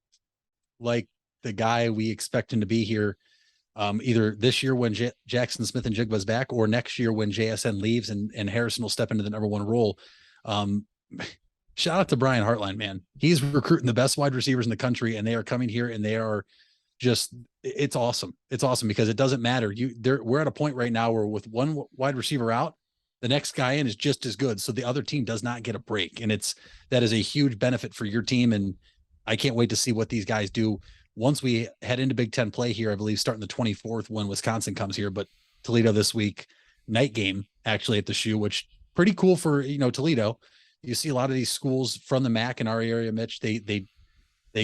like the guy we expect him to be here, either this year when Jackson Smith and Jigba's back, or next year when JSN leaves and Harrison will step into the number 1 role. Shout out to Brian Hartline, man. He's recruiting the best wide receivers in the country, and they are coming here and they are just, it's awesome. It's awesome because it doesn't matter. We're at a point right now where with 1 wide receiver out, the next guy in is just as good. So the other team does not get a break. And that is a huge benefit for your team. And I can't wait to see what these guys do once we head into Big Ten play here. I believe starting the 24th when Wisconsin comes here, but Toledo this week, night game actually at the Shoe, which pretty cool for, Toledo. You see a lot of these schools from the MAC in our area, Mitch, they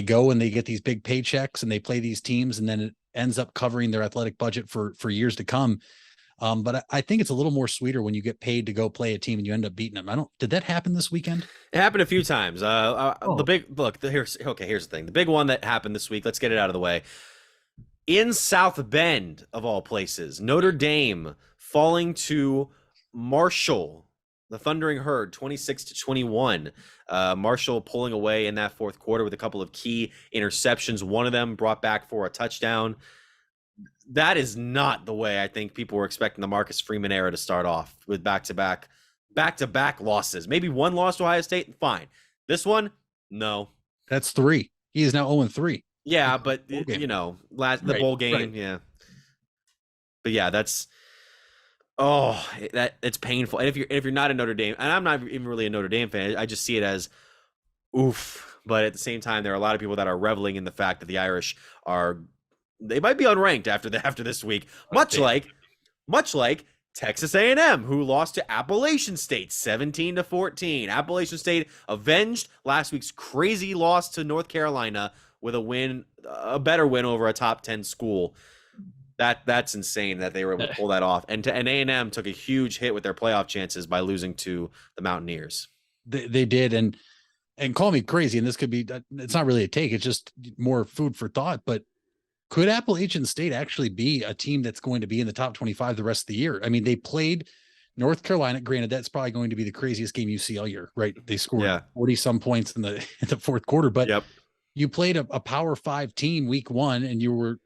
go and they get these big paychecks and they play these teams, and then it ends up covering their athletic budget for years to come. But I think it's a little more sweeter when you get paid to go play a team and you end up beating them. Did that happen this weekend? It happened a few times. Here's the thing. The big one that happened this week, let's get it out of the way. In South Bend, of all places, Notre Dame falling to Marshall, the Thundering Herd, 26-21. Marshall pulling away in that fourth quarter with a couple of key interceptions. One of them brought back for a touchdown. That is not the way I think people were expecting the Marcus Freeman era to start off, with back-to-back losses. Maybe one loss to Ohio State, fine. This one, no. That's 3. He is now 0-3. Yeah, but you know, the bowl game, yeah. But yeah, that's it's painful. And if you're not a Notre Dame, and I'm not even really a Notre Dame fan, I just see it as oof. But at the same time, there are a lot of people that are reveling in the fact that the Irish they might be unranked after this week, much like Texas A&M, who lost to Appalachian State 17-14. Appalachian State avenged last week's crazy loss to North Carolina with a better win over a top 10 school. That's insane that they were able to pull that off. And A&M took a huge hit with their playoff chances by losing to the Mountaineers. They did, and call me crazy, and this could be, it's not really a take, it's just more food for thought, but could Appalachian State actually be a team that's going to be in the top 25 the rest of the year? I mean, they played North Carolina. Granted, that's probably going to be the craziest game you see all year, right? They scored 40 some points in the fourth quarter, but you played a Power 5 team week 1 and you were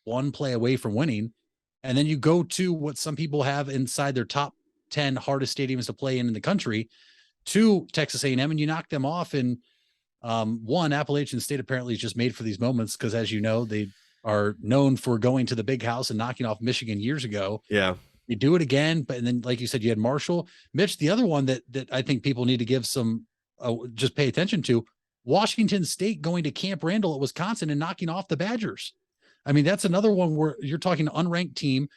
one play away from winning. And then you go to what some people have inside their top 10 hardest stadiums to play in the country, to Texas A&M, and you knock them off. And one, Appalachian State apparently is just made for these moments, because as you know, they are known for going to the big house and knocking off Michigan years ago. Yeah. You do it again, but and then, like you said, you had Marshall. Mitch, the other one that I think people need to give some, just pay attention to, Washington State going to Camp Randall at Wisconsin and knocking off the Badgers. I mean, that's another one where you're talking unranked team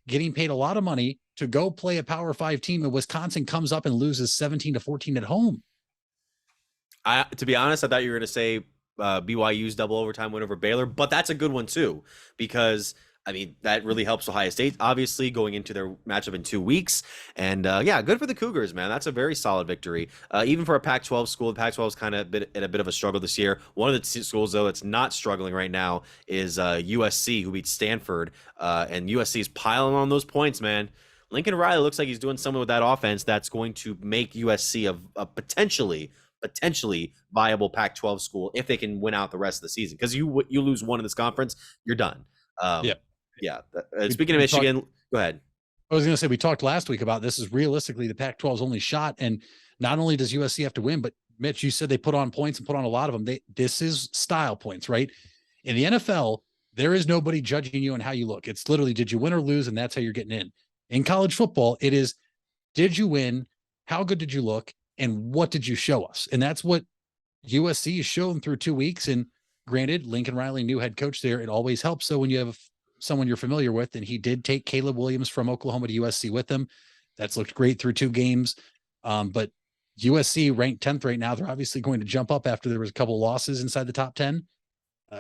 getting paid a lot of money to go play a Power 5 team, and Wisconsin comes up and loses 17-14 at home. To be honest, I thought you were going to say BYU's double overtime win over Baylor, but that's a good one too, because I mean, that really helps Ohio State, obviously, going into their matchup in 2 weeks. And yeah, good for the Cougars, man. That's a very solid victory. Even for a Pac-12 school, the Pac-12 is kind of in a bit of a struggle this year. One of the schools, though, that's not struggling right now is USC, who beat Stanford. And USC is piling on those points, man. Lincoln Riley looks like he's doing something with that offense that's going to make USC a potentially viable Pac-12 school if they can win out the rest of the season. Because you lose one in this conference, you're done. Yeah. Speaking of Michigan, go ahead. I was going to say, we talked last week about this is realistically the Pac-12's only shot. And not only does USC have to win, but Mitch, you said they put on points and put on a lot of them. This is style points, right? In the NFL, there is nobody judging you on how you look. It's literally, did you win or lose? And that's how you're getting in. In college football, it is, did you win? How good did you look? And what did you show us? And that's what USC has shown through 2 weeks. And granted, Lincoln Riley, new head coach there, it always helps. So when you have someone you're familiar with, and he did take Caleb Williams from Oklahoma to USC with him. That's looked great through 2 games. But USC ranked 10th right now. They're obviously going to jump up after there was a couple of losses inside the top 10.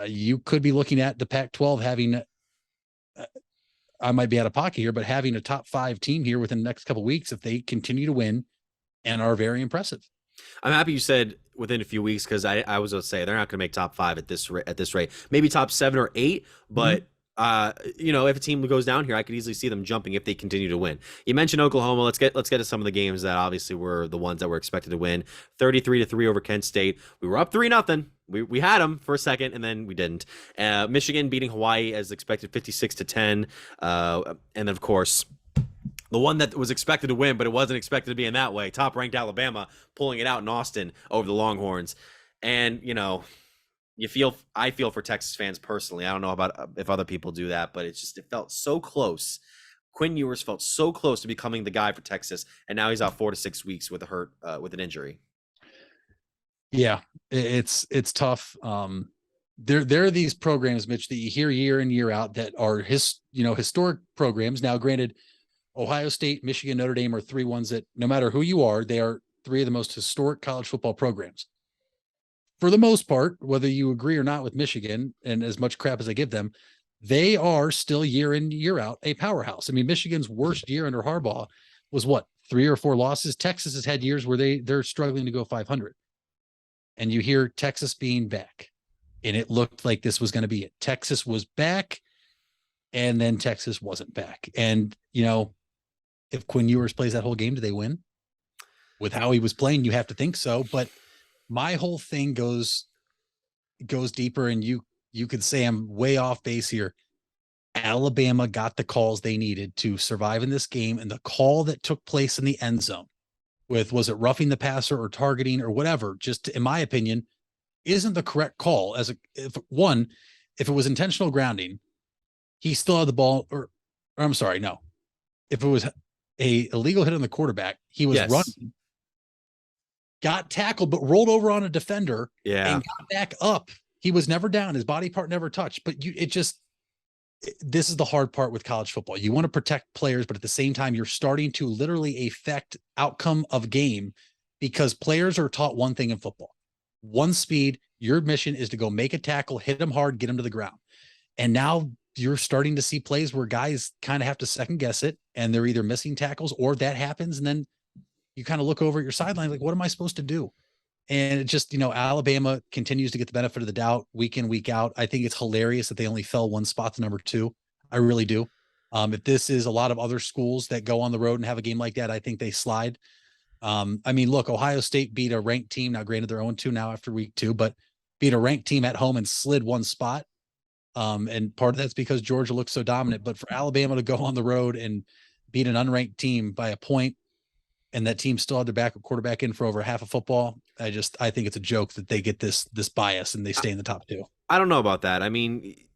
You could be looking at the Pac-12 having, I might be out of pocket here, but having a top 5 team here within the next couple of weeks if they continue to win and are very impressive. I'm happy you said within a few weeks, because I was going to say they're not going to make top 5 at this rate. Maybe top 7 or 8, but if a team goes down here, I could easily see them jumping if they continue to win. You mentioned Oklahoma. Let's get to some of the games that obviously were the ones that were expected to win. 33-3 over Kent State. We were up 3-0. We had them for a second, and then we didn't. Michigan beating Hawaii as expected, 56-10. And then, of course, the one that was expected to win, but it wasn't expected to be in that way. Top-ranked Alabama pulling it out in Austin over the Longhorns. And, I feel for Texas fans personally. I don't know about if other people do that, but it felt so close. Quinn Ewers felt so close to becoming the guy for Texas, and now he's out 4 to 6 weeks with with an injury. Yeah, it's tough. There are these programs, Mitch, that you hear year in, year out that are historic programs. Now, granted, Ohio State, Michigan, Notre Dame are 3 ones that no matter who you are, they are 3 of the most historic college football programs. For the most part, whether you agree or not with Michigan, and as much crap as I give them, they are still year in, year out a powerhouse. I mean, Michigan's worst year under Harbaugh was 3 or 4 losses. Texas has had years where they're struggling to go 500. And you hear Texas being back, and it looked like this was going to be it. Texas was back. and then Texas wasn't back. And, if Quinn Ewers plays that whole game, do they win? With how he was playing, you have to think so. But my whole thing goes deeper, and you could say I'm way off base here. Alabama got the calls they needed to survive in this game, and the call that took place in the end zone was it roughing the passer or targeting or whatever, just in my opinion, isn't the correct call. If it was intentional grounding, he still had the ball, or I'm sorry, no. If it was a illegal hit on the quarterback, he was running, got tackled, but rolled over on a defender and got back up. He was never down. His body part never touched. But this is the hard part with college football. You want to protect players, but at the same time, you're starting to literally affect outcome of game, because players are taught one thing in football: one speed. Your mission is to go make a tackle, hit them hard, get them to the ground. And now you're starting to see plays where guys kind of have to second guess it, and they're either missing tackles or that happens. And then you kind of look over at your sideline, like, what am I supposed to do? And it just, Alabama continues to get the benefit of the doubt week in, week out. I think it's hilarious that they only fell one spot to number 2. I really do. If this is a lot of other schools that go on the road and have a game like that, I think they slide. Look, Ohio State beat a ranked team. Now, granted, they're 0-2 now after week 2, but beat a ranked team at home and slid one spot. And part of that's because Georgia looks so dominant. But for Alabama to go on the road and beat an unranked team by a point, and that team still had their backup quarterback in for over half of football, I think it's a joke that they get this bias and they stay in the top 2. I don't know about that.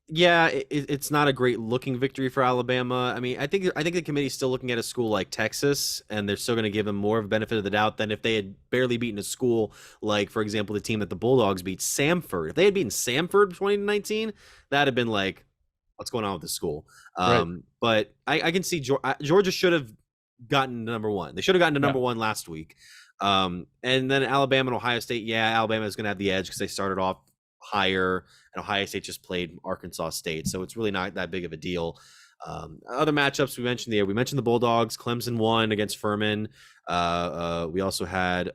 It's not a great looking victory for Alabama. I think the committee's still looking at a school like Texas, and they're still going to give them more of a benefit of the doubt than if they had barely beaten a school like, for example, the team that the Bulldogs beat, Samford. If they had beaten Samford 2019, that'd have been like, what's going on with this school? Right. But I can see Georgia should have gotten to number 1. They should have gotten to number 1 last week. And then Alabama and Ohio State, Alabama is going to have the edge because they started off higher, and Ohio State just played Arkansas State, so it's really not that big of a deal. Other matchups we mentioned the Bulldogs. Clemson won against Furman. We also had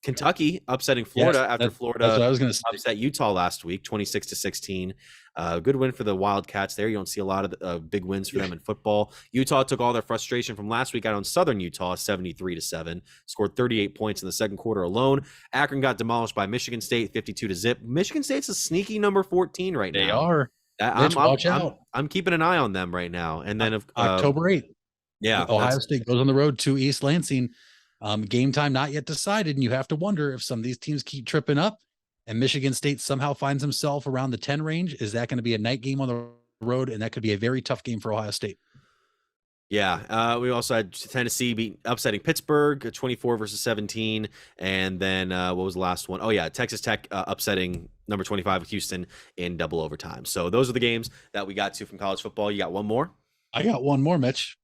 Kentucky upsetting Florida after Florida upset Utah last week, 26-16. Good win for the Wildcats there. You don't see a lot of big wins for them in football. Utah took all their frustration from last week out on Southern Utah, 73-7. Scored 38 points in the second quarter alone. Akron got demolished by Michigan State, 52-0. Michigan State's a sneaky number 14 right now. They are. Watch out. I'm keeping an eye on them right now. And then October 8th. Yeah. Ohio State goes on the road to East Lansing. Game time not yet decided, and you have to wonder if some of these teams keep tripping up and Michigan State somehow finds himself around the 10 range. Is that going to be a night game on the road? And that could be a very tough game for Ohio State. Yeah. We also had Tennessee upsetting Pittsburgh, 24-17. And then what was the last one? Oh, yeah. Texas Tech upsetting number 25 Houston in double overtime. So those are the games that we got to from college football. You got one more? I got one more, Mitch.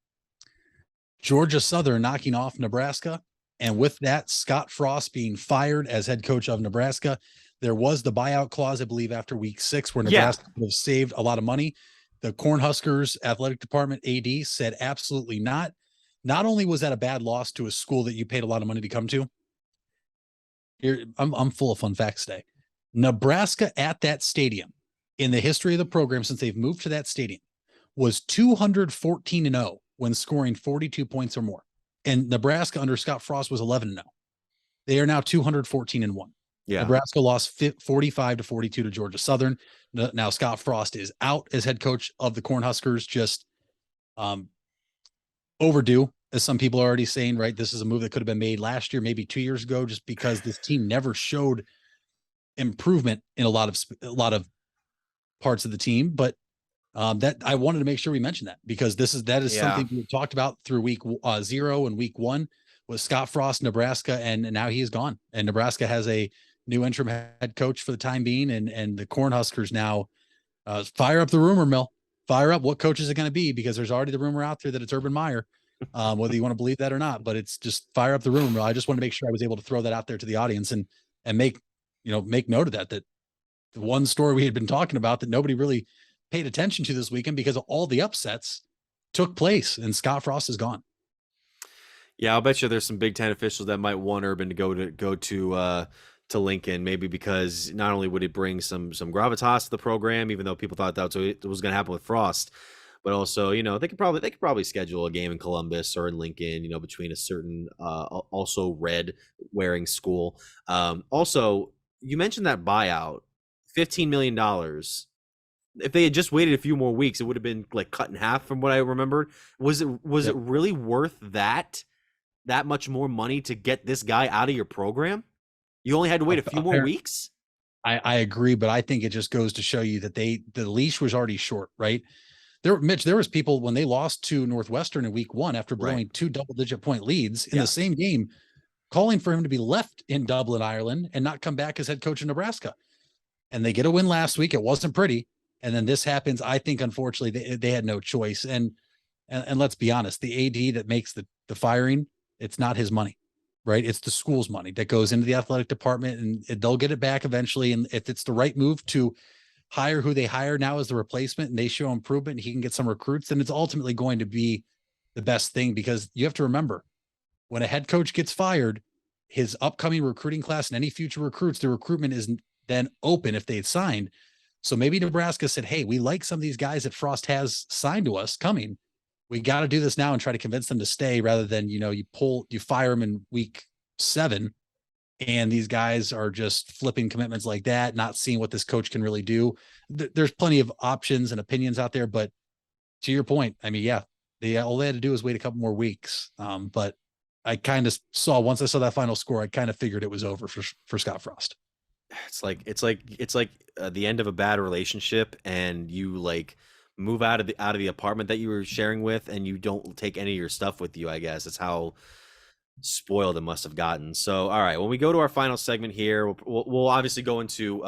Georgia Southern knocking off Nebraska. And with that, Scott Frost being fired as head coach of Nebraska. There was the buyout clause, I believe, after week 6, where Nebraska would have saved a lot of money. The Cornhuskers athletic department AD said absolutely not. Not only was that a bad loss to a school that you paid a lot of money to come to. Here, I'm full of fun facts today. Nebraska at that stadium in the history of the program since they've moved to that stadium was 214-0 when scoring 42 points or more. And Nebraska under Scott Frost was 11-0. They are now 214-1. Yeah. Nebraska lost 45-42 to Georgia Southern. Now Scott Frost is out as head coach of the Cornhuskers. Just overdue, as some people are already saying. Right, this is a move that could have been made last year, maybe 2 years ago, just because this team never showed improvement in a lot of parts of the team. But that I wanted to make sure we mentioned that, because that is something we talked about through week 0 and week 1 with Scott Frost, Nebraska, and now he is gone. And Nebraska has a new interim head coach for the time being, and the Cornhuskers now fire up the rumor mill. Fire up what coach is it going to be, because there's already the rumor out there that it's Urban Meyer, whether you want to believe that or not. But it's just fire up the rumor mill. I just want to make sure I was able to throw that out there to the audience and make note of that the one story we had been talking about that nobody really paid attention to this weekend because of all the upsets took place, and Scott Frost is gone. Yeah, I'll bet you there's some Big Ten officials that might want Urban to go to Lincoln, maybe because not only would it bring some gravitas to the program, even though people thought that was going to happen with Frost, but also, they could probably schedule a game in Columbus or in Lincoln, between a certain also red wearing school. Also, you mentioned that buyout, $15 million. If they had just waited a few more weeks, it would have been like cut in half from what I remembered. Was it really worth that much more money to get this guy out of your program? You only had to wait a few more weeks? I agree, but I think it just goes to show you that the leash was already short, right? Mitch, there was people when they lost to Northwestern in week 1 after blowing 2 double-digit point leads in the same game, calling for him to be left in Dublin, Ireland, and not come back as head coach in Nebraska. And they get a win last week. It wasn't pretty. And then this happens. I think, unfortunately, they had no choice. And let's be honest, the AD that makes the firing, it's not his money, right? It's the school's money that goes into the athletic department, and they'll get it back eventually. And if it's the right move to hire who they hire now as the replacement and they show improvement and he can get some recruits, then it's ultimately going to be the best thing, because you have to remember, when a head coach gets fired, his upcoming recruiting class and any future recruits, the recruitment is then open if they had signed. So maybe Nebraska said, hey, we like some of these guys that Frost has signed to us coming. We got to do this now and try to convince them to stay, rather than, you fire them in week 7 and these guys are just flipping commitments like that, not seeing what this coach can really do. There's plenty of options and opinions out there, but to your point, I mean, all they had to do was wait a couple more weeks. But I kind of saw, once I saw that final score, I kind of figured it was over for Scott Frost. It's like the end of a bad relationship, and you move out of the apartment that you were sharing with, and you don't take any of your stuff with you. I guess it's how spoiled it must have gotten. So, all right, when we go to our final segment here, we'll obviously go into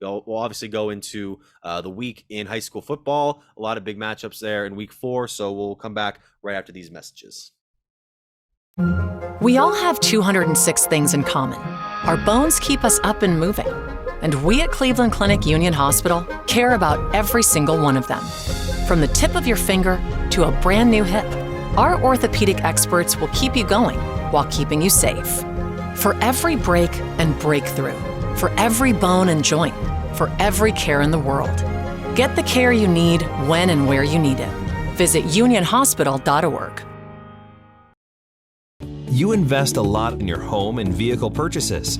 the week in high school football. A lot of big matchups there in week 4. So we'll come back right after these messages. We all have 206 things in common. Our bones keep us up and moving. And we at Cleveland Clinic Union Hospital care about every single one of them. From the tip of your finger to a brand new hip, our orthopedic experts will keep you going while keeping you safe. For every break and breakthrough, for every bone and joint, for every care in the world. Get the care you need when and where you need it. Visit unionhospital.org. You invest a lot in your home and vehicle purchases.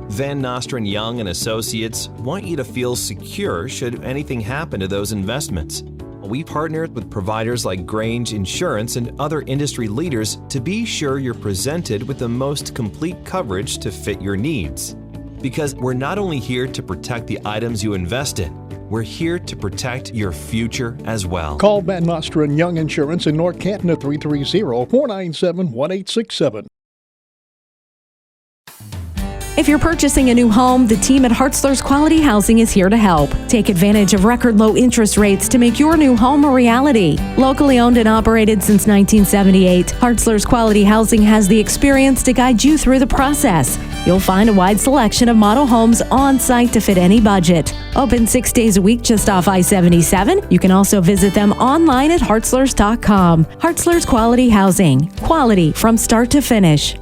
Van Nostrand Young and Associates want you to feel secure should anything happen to those investments. We partnered with providers like Grange Insurance and other industry leaders to be sure you're presented with the most complete coverage to fit your needs. Because we're not only here to protect the items you invest in, we're here to protect your future as well. Call Van Nostrand Young Insurance in North Canton at 330-497-1867. If you're purchasing a new home, the team at Hartzler's Quality Housing is here to help. Take advantage of record low interest rates to make your new home a reality. Locally owned and operated since 1978, Hartzler's Quality Housing has the experience to guide you through the process. You'll find a wide selection of model homes on site to fit any budget. Open 6 days a week just off I-77. You can also visit them online at hartzlers.com. Hartzler's Quality Housing. Quality from start to finish.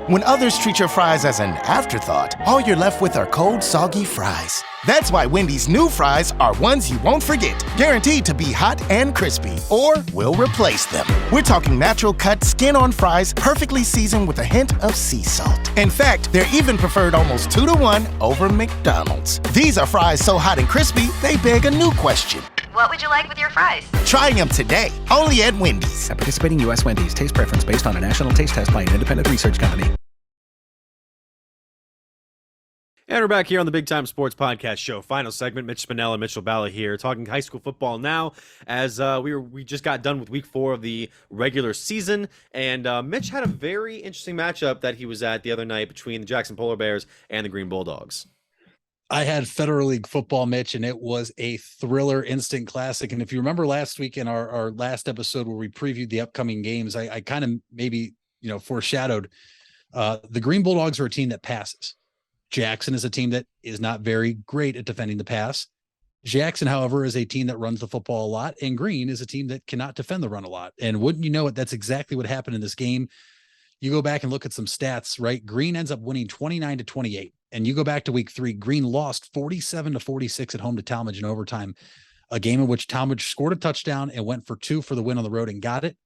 When others treat your fries as an afterthought, all you're left with are cold, soggy fries. That's why Wendy's new fries are ones you won't forget, guaranteed to be hot and crispy, or we'll replace them. We're talking natural cut, skin-on fries, perfectly seasoned with a hint of sea salt. In fact, they're even preferred almost 2-to-1 over McDonald's. These are fries so hot and crispy, they beg a new question. What would you like with your fries? Try them today, only at Wendy's. At participating U.S. Wendy's, taste preference based on a national taste test by an independent research company. And we're back here on the Big Time Sports Podcast Show. Final segment, Mitch Spinell and Mitchell Balla here, talking high school football now, as we just got done with week 4 of the regular season. And Mitch had a very interesting matchup that he was at the other night between the Jackson Polar Bears and the Green Bulldogs. I had Federal League football, Mitch, and it was a thriller instant classic. And if you remember last week in our last episode where we previewed the upcoming games, I kind of maybe, foreshadowed the Green Bulldogs are a team that passes. Jackson is a team that is not very great at defending the pass. Jackson, however, is a team that runs the football a lot, and Green is a team that cannot defend the run a lot. And wouldn't you know it, that's exactly what happened in this game. You go back and look at some stats, right? Green ends up winning 29-28. And you go back to week 3, Green lost 47-46 at home to Talmadge in overtime. a game in which Talmadge scored a touchdown and went for 2 for the win on the road and got it.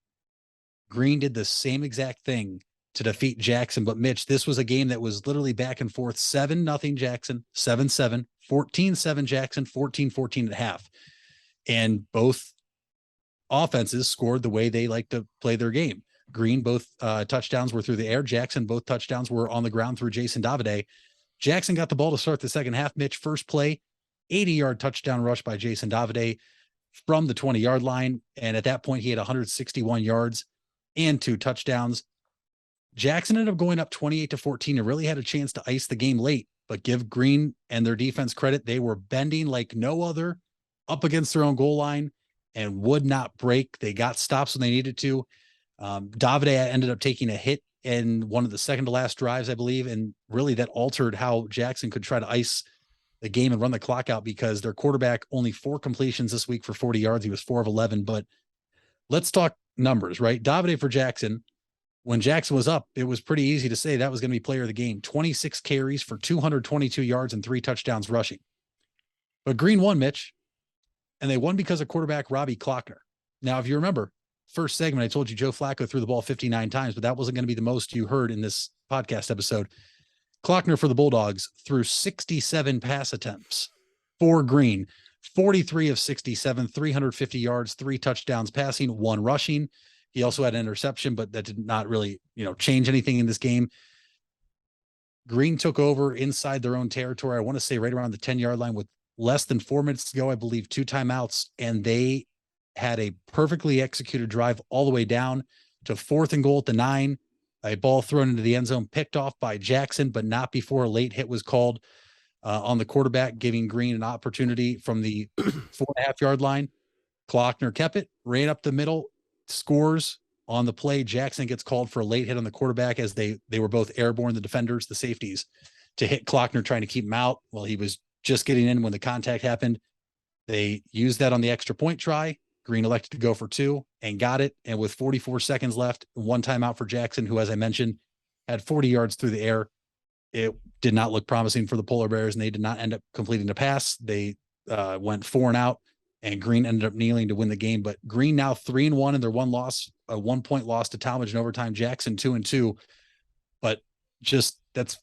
Green did the same exact thing to defeat Jackson. But Mitch, this was a game that was literally back and forth, 7-0 Jackson, 7-7, 14-7 Jackson, 14-14 at half. And both offenses scored the way they like to play their game. Green, both touchdowns were through the air. Jackson, both touchdowns were on the ground through Jason Davide. Jackson got the ball to start the second half. Mitch, first play, 80-yard touchdown rush by Jason Davide from the 20-yard line. And at that point, he had 161 yards and 2 touchdowns. Jackson ended up going up 28-14 and really had a chance to ice the game late, but give Green and their defense credit. They were bending like no other up against their own goal line and would not break. They got stops when they needed to. Davide ended up taking a hit in one of the second to last drives, I believe. And really that altered how Jackson could try to ice the game and run the clock out, because their quarterback only 4 completions this week for 40 yards. He was 4 of 11, but let's talk numbers, right? Davide for Jackson, when Jackson was up, it was pretty easy to say that was going to be player of the game. 26 carries for 222 yards and 3 touchdowns rushing. But Green won, Mitch, and they won because of quarterback Robbie Klockner. Now, if you remember, first segment, I told you Joe Flacco threw the ball 59 times, but that wasn't going to be the most you heard in this podcast episode. Klockner for the Bulldogs threw 67 pass attempts for Green, 43 of 67, 350 yards, 3 touchdowns passing, 1 rushing. He also had an interception, but that did not really, change anything in this game. Green took over inside their own territory. I want to say right around the 10-yard line with less than 4 minutes to go, I believe 2 timeouts, and they had a perfectly executed drive all the way down to 4th and goal at the 9. A ball thrown into the end zone, picked off by Jackson, but not before a late hit was called on the quarterback, giving Green an opportunity from the 4.5-yard line. Klockner kept it, ran up the middle, scores on the play. Jackson gets called for a late hit on the quarterback as they were both airborne, the defenders, the safeties, to hit Klockner trying to keep him out while he was just getting in when the contact happened. They used that on the extra point try. Green elected to go for 2 and got it. And with 44 seconds left, 1 timeout for Jackson, who, as I mentioned, had 40 yards through the air. It did not look promising for the Polar Bears, and they did not end up completing the pass. They went 4 and out, and Green ended up kneeling to win the game. But Green now 3-1 in their 1 loss, a 1-point loss to Talmadge in overtime. Jackson 2-2. But just that's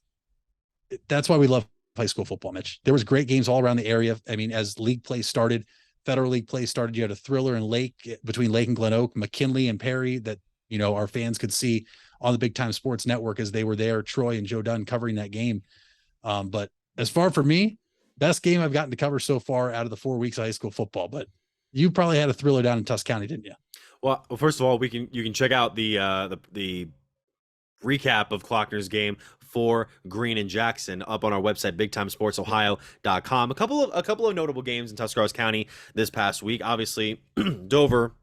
why we love high school football, Mitch. There was great games all around the area. I mean, as league play started, Federal League play started, you had a thriller in between Lake and Glen Oak, McKinley and Perry that, our fans could see on the Big Time Sports Network as they were there, Troy and Joe Dunn covering that game. But as far for me, best game I've gotten to cover so far out of the 4 weeks of high school football. But you probably had a thriller down in Tusk County, didn't you? Well, first of all, you can check out the recap of Klockner's game for Green and Jackson up on our website, bigtimesportsohio.com. A couple of notable games in Tuscarawas County this past week. Obviously, Dover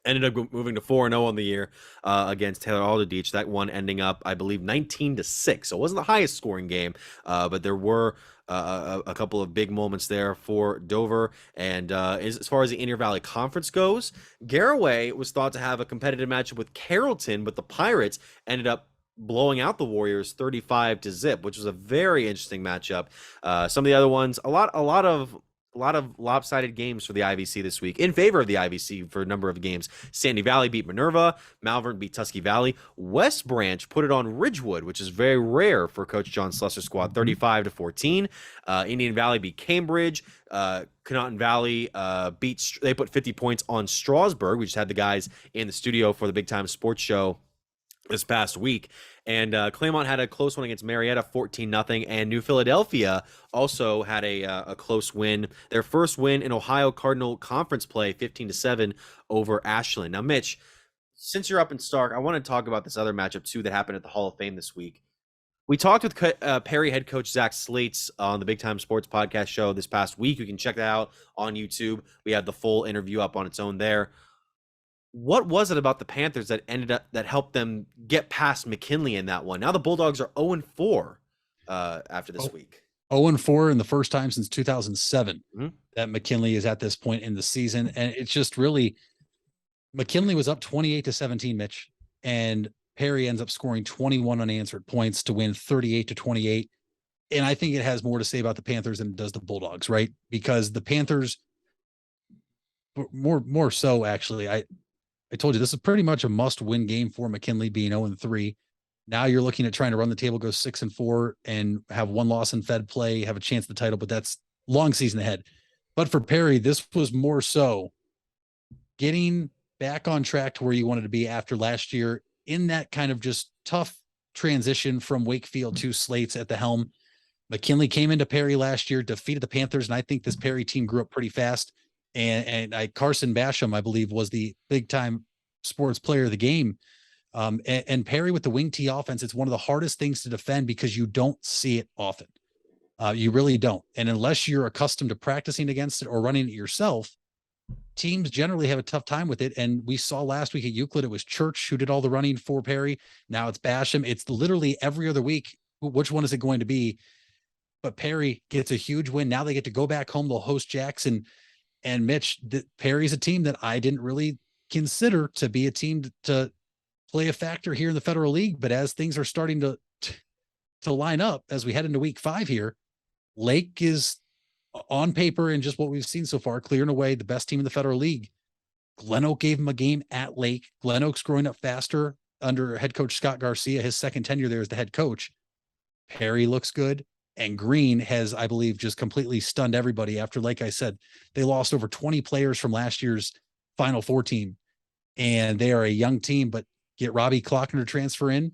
ended up moving to 4-0 on the year against Taylor Alderdiche. That one ending up, I believe, 19-6. So it wasn't the highest scoring game, but there were a couple of big moments there for Dover. And as far as the Inter Valley Conference goes, Garaway was thought to have a competitive matchup with Carrollton, but the Pirates ended up blowing out the Warriors 35-0, which was a very interesting matchup. Some of the other ones, a lot of lopsided games for the IVC this week in favor of the IVC for a number of games. Sandy Valley beat Minerva. Malvern beat Tusky Valley. West Branch put it on Ridgewood, which is very rare for Coach John Slusser's squad, 35-14. Indian Valley beat Cambridge. Conotton Valley they put 50 points on Strasburg. We just had the guys in the studio for the Big Time Sports Show this past week. And Claymont had a close one against Marietta, 14-0. And New Philadelphia also had a close win. Their first win in Ohio Cardinal Conference play, 15-7 over Ashland. Now, Mitch, since you're up in Stark, I want to talk about this other matchup, too, that happened at the Hall of Fame this week. We talked with Perry head coach Zach Slates on the Big Time Sports Podcast show this past week. You can check that out on YouTube. We have the full interview up on its own there. What was it about the Panthers that helped them get past McKinley in that one? Now the Bulldogs are 0-4 after this week. 0-4 in the first time since 2007 that McKinley is at this point in the season. And it's just really, McKinley was up 28-17, Mitch, and Perry ends up scoring 21 unanswered points to win 38-28. And I think it has more to say about the Panthers than it does the Bulldogs, right? Because the Panthers more so actually. I told you this is pretty much a must-win game for McKinley, being 0-3. Now you're looking at trying to run the table, go 6-4, and have one loss in Fed play, have a chance at the title, but that's long season ahead. But for Perry, this was more so getting back on track to where you wanted to be after last year in that kind of just tough transition from Wakefield to Slates at the helm. McKinley came into Perry last year, defeated the Panthers, and I think this Perry team grew up pretty fast. And Carson Basham, I believe, was the big time sports player of the game. And Perry with the wing T offense, it's one of the hardest things to defend because you don't see it often. You really don't. And unless you're accustomed to practicing against it or running it yourself, teams generally have a tough time with it. And we saw last week at Euclid, it was Church who did all the running for Perry. Now it's Basham. It's literally every other week. Which one is it going to be? But Perry gets a huge win. Now they get to go back home. They'll host Jackson and Mitch. Perry's a team that I didn't really consider to be a team to play a factor here in the Federal League. But as things are starting to line up as we head into week 5 here, Lake is on paper and just what we've seen so far, clearing away the best team in the Federal League. Glen Oak gave him a game at Lake. Glen Oak's growing up faster under head coach Scott Garcia, his second tenure there as the head coach. Perry looks good. And Green has, I believe, just completely stunned everybody after, like I said, they lost over 20 players from last year's Final Four team. And they are a young team, but get Robbie Clockner to transfer in.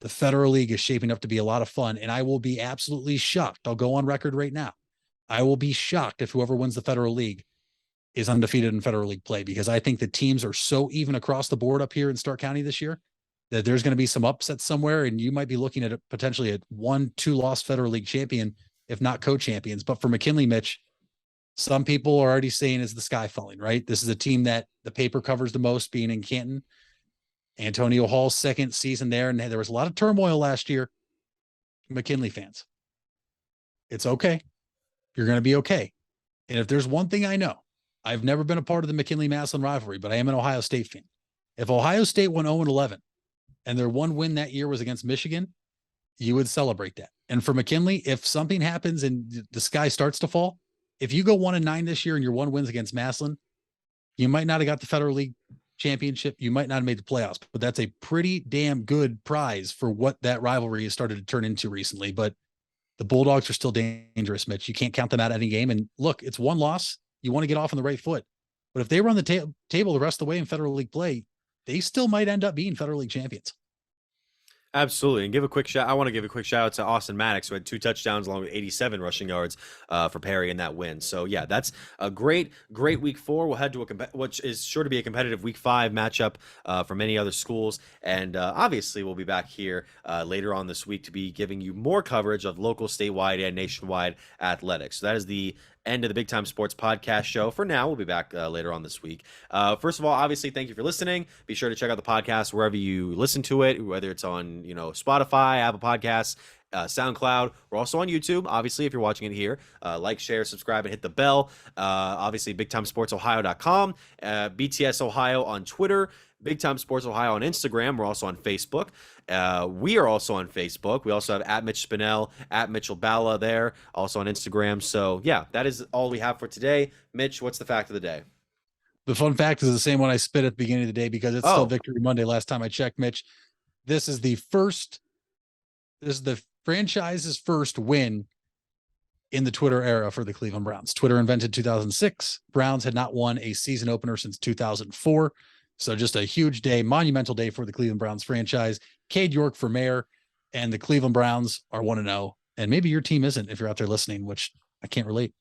The Federal League is shaping up to be a lot of fun. And I will be absolutely shocked. I'll go on record right now. I will be shocked if whoever wins the Federal League is undefeated in Federal League play, because I think the teams are so even across the board up here in Stark County this year that there's going to be some upsets somewhere, and you might be looking at potentially a 1-2 loss Federal League champion, if not co-champions. But for McKinley, Mitch, some people are already saying is the sky falling, right? This is a team that the paper covers the most, being in Canton. Antonio Hall's second season there, and there was a lot of turmoil last year. McKinley fans, it's okay. You're going to be okay. And if there's one thing I know, I've never been a part of the McKinley-Massillon rivalry, but I am an Ohio State fan. If Ohio State went 0-11 and their one win that year was against Michigan, you would celebrate that. And for McKinley, if something happens and the sky starts to fall, if you go 1-9 this year and your one wins against Massillon, you might not have got the Federal League championship. You might not have made the playoffs, but that's a pretty damn good prize for what that rivalry has started to turn into recently. But the Bulldogs are still dangerous, Mitch. You can't count them out any game. And look, it's one loss. You want to get off on the right foot. But if they run the table the rest of the way in Federal League play, they still might end up being Federal League champions. Absolutely. And I want to give a quick shout out to Austin Maddox, who had 2 touchdowns along with 87 rushing yards for Perry in that win. So yeah, that's a great week 4. We'll head to which is sure to be a competitive week 5 matchup for many other schools. And obviously we'll be back here later on this week to be giving you more coverage of local, statewide, and nationwide athletics. So that is the end of the Big Time Sports Podcast show. For now, we'll be back later on this week. First of all, obviously, thank you for listening. Be sure to check out the podcast wherever you listen to it, whether it's on Spotify, Apple Podcasts, SoundCloud. We're also on YouTube, obviously, if you're watching it here. Like, share, subscribe, and hit the bell. Obviously, BigTimeSportsOhio.com, BTS Ohio on Twitter, Big Time Sports Ohio on Instagram. We're also on Facebook. We are also on Facebook. We also have at Mitch Spinell, at Mitchell Balla there, also on Instagram. So yeah, that is all we have for today. Mitch, what's the fact of the day? The fun fact is the same one I spit at the beginning of the day, because it's still Victory Monday. Last time I checked, Mitch, this is the franchise's first win in the Twitter era for the Cleveland Browns. Twitter invented 2006. Browns had not won a season opener since 2004. So just a huge day, monumental day for the Cleveland Browns franchise. Cade York for mayor, and the Cleveland Browns are 1-0. And maybe your team isn't if you're out there listening, which I can't relate.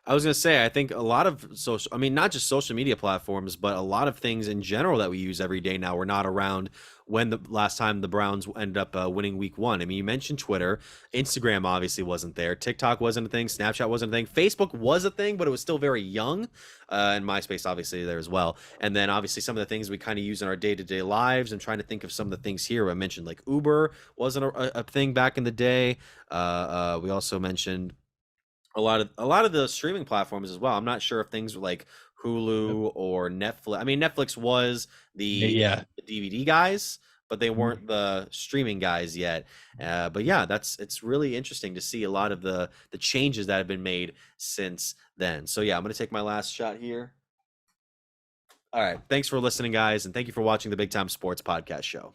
I was going to say, I think a lot of not just social media platforms, but a lot of things in general that we use every day now were not around when the last time the Browns ended up winning week 1. I mean, you mentioned Twitter. Instagram obviously wasn't there. TikTok wasn't a thing. Snapchat wasn't a thing. Facebook was a thing, but it was still very young. And MySpace obviously there as well. And then obviously some of the things we kind of use in our day-to-day lives. I'm trying to think of some of the things here. I mentioned like Uber wasn't a thing back in the day. We also mentioned a lot of the streaming platforms as well. I'm not sure if things like Hulu or Netflix. I mean, Netflix was the DVD guys, but they weren't the streaming guys yet. But yeah, it's really interesting to see a lot of the changes that have been made since then. So yeah, I'm going to take my last shot here. All right. Thanks for listening, guys, and thank you for watching the Big Time Sports Podcast Show.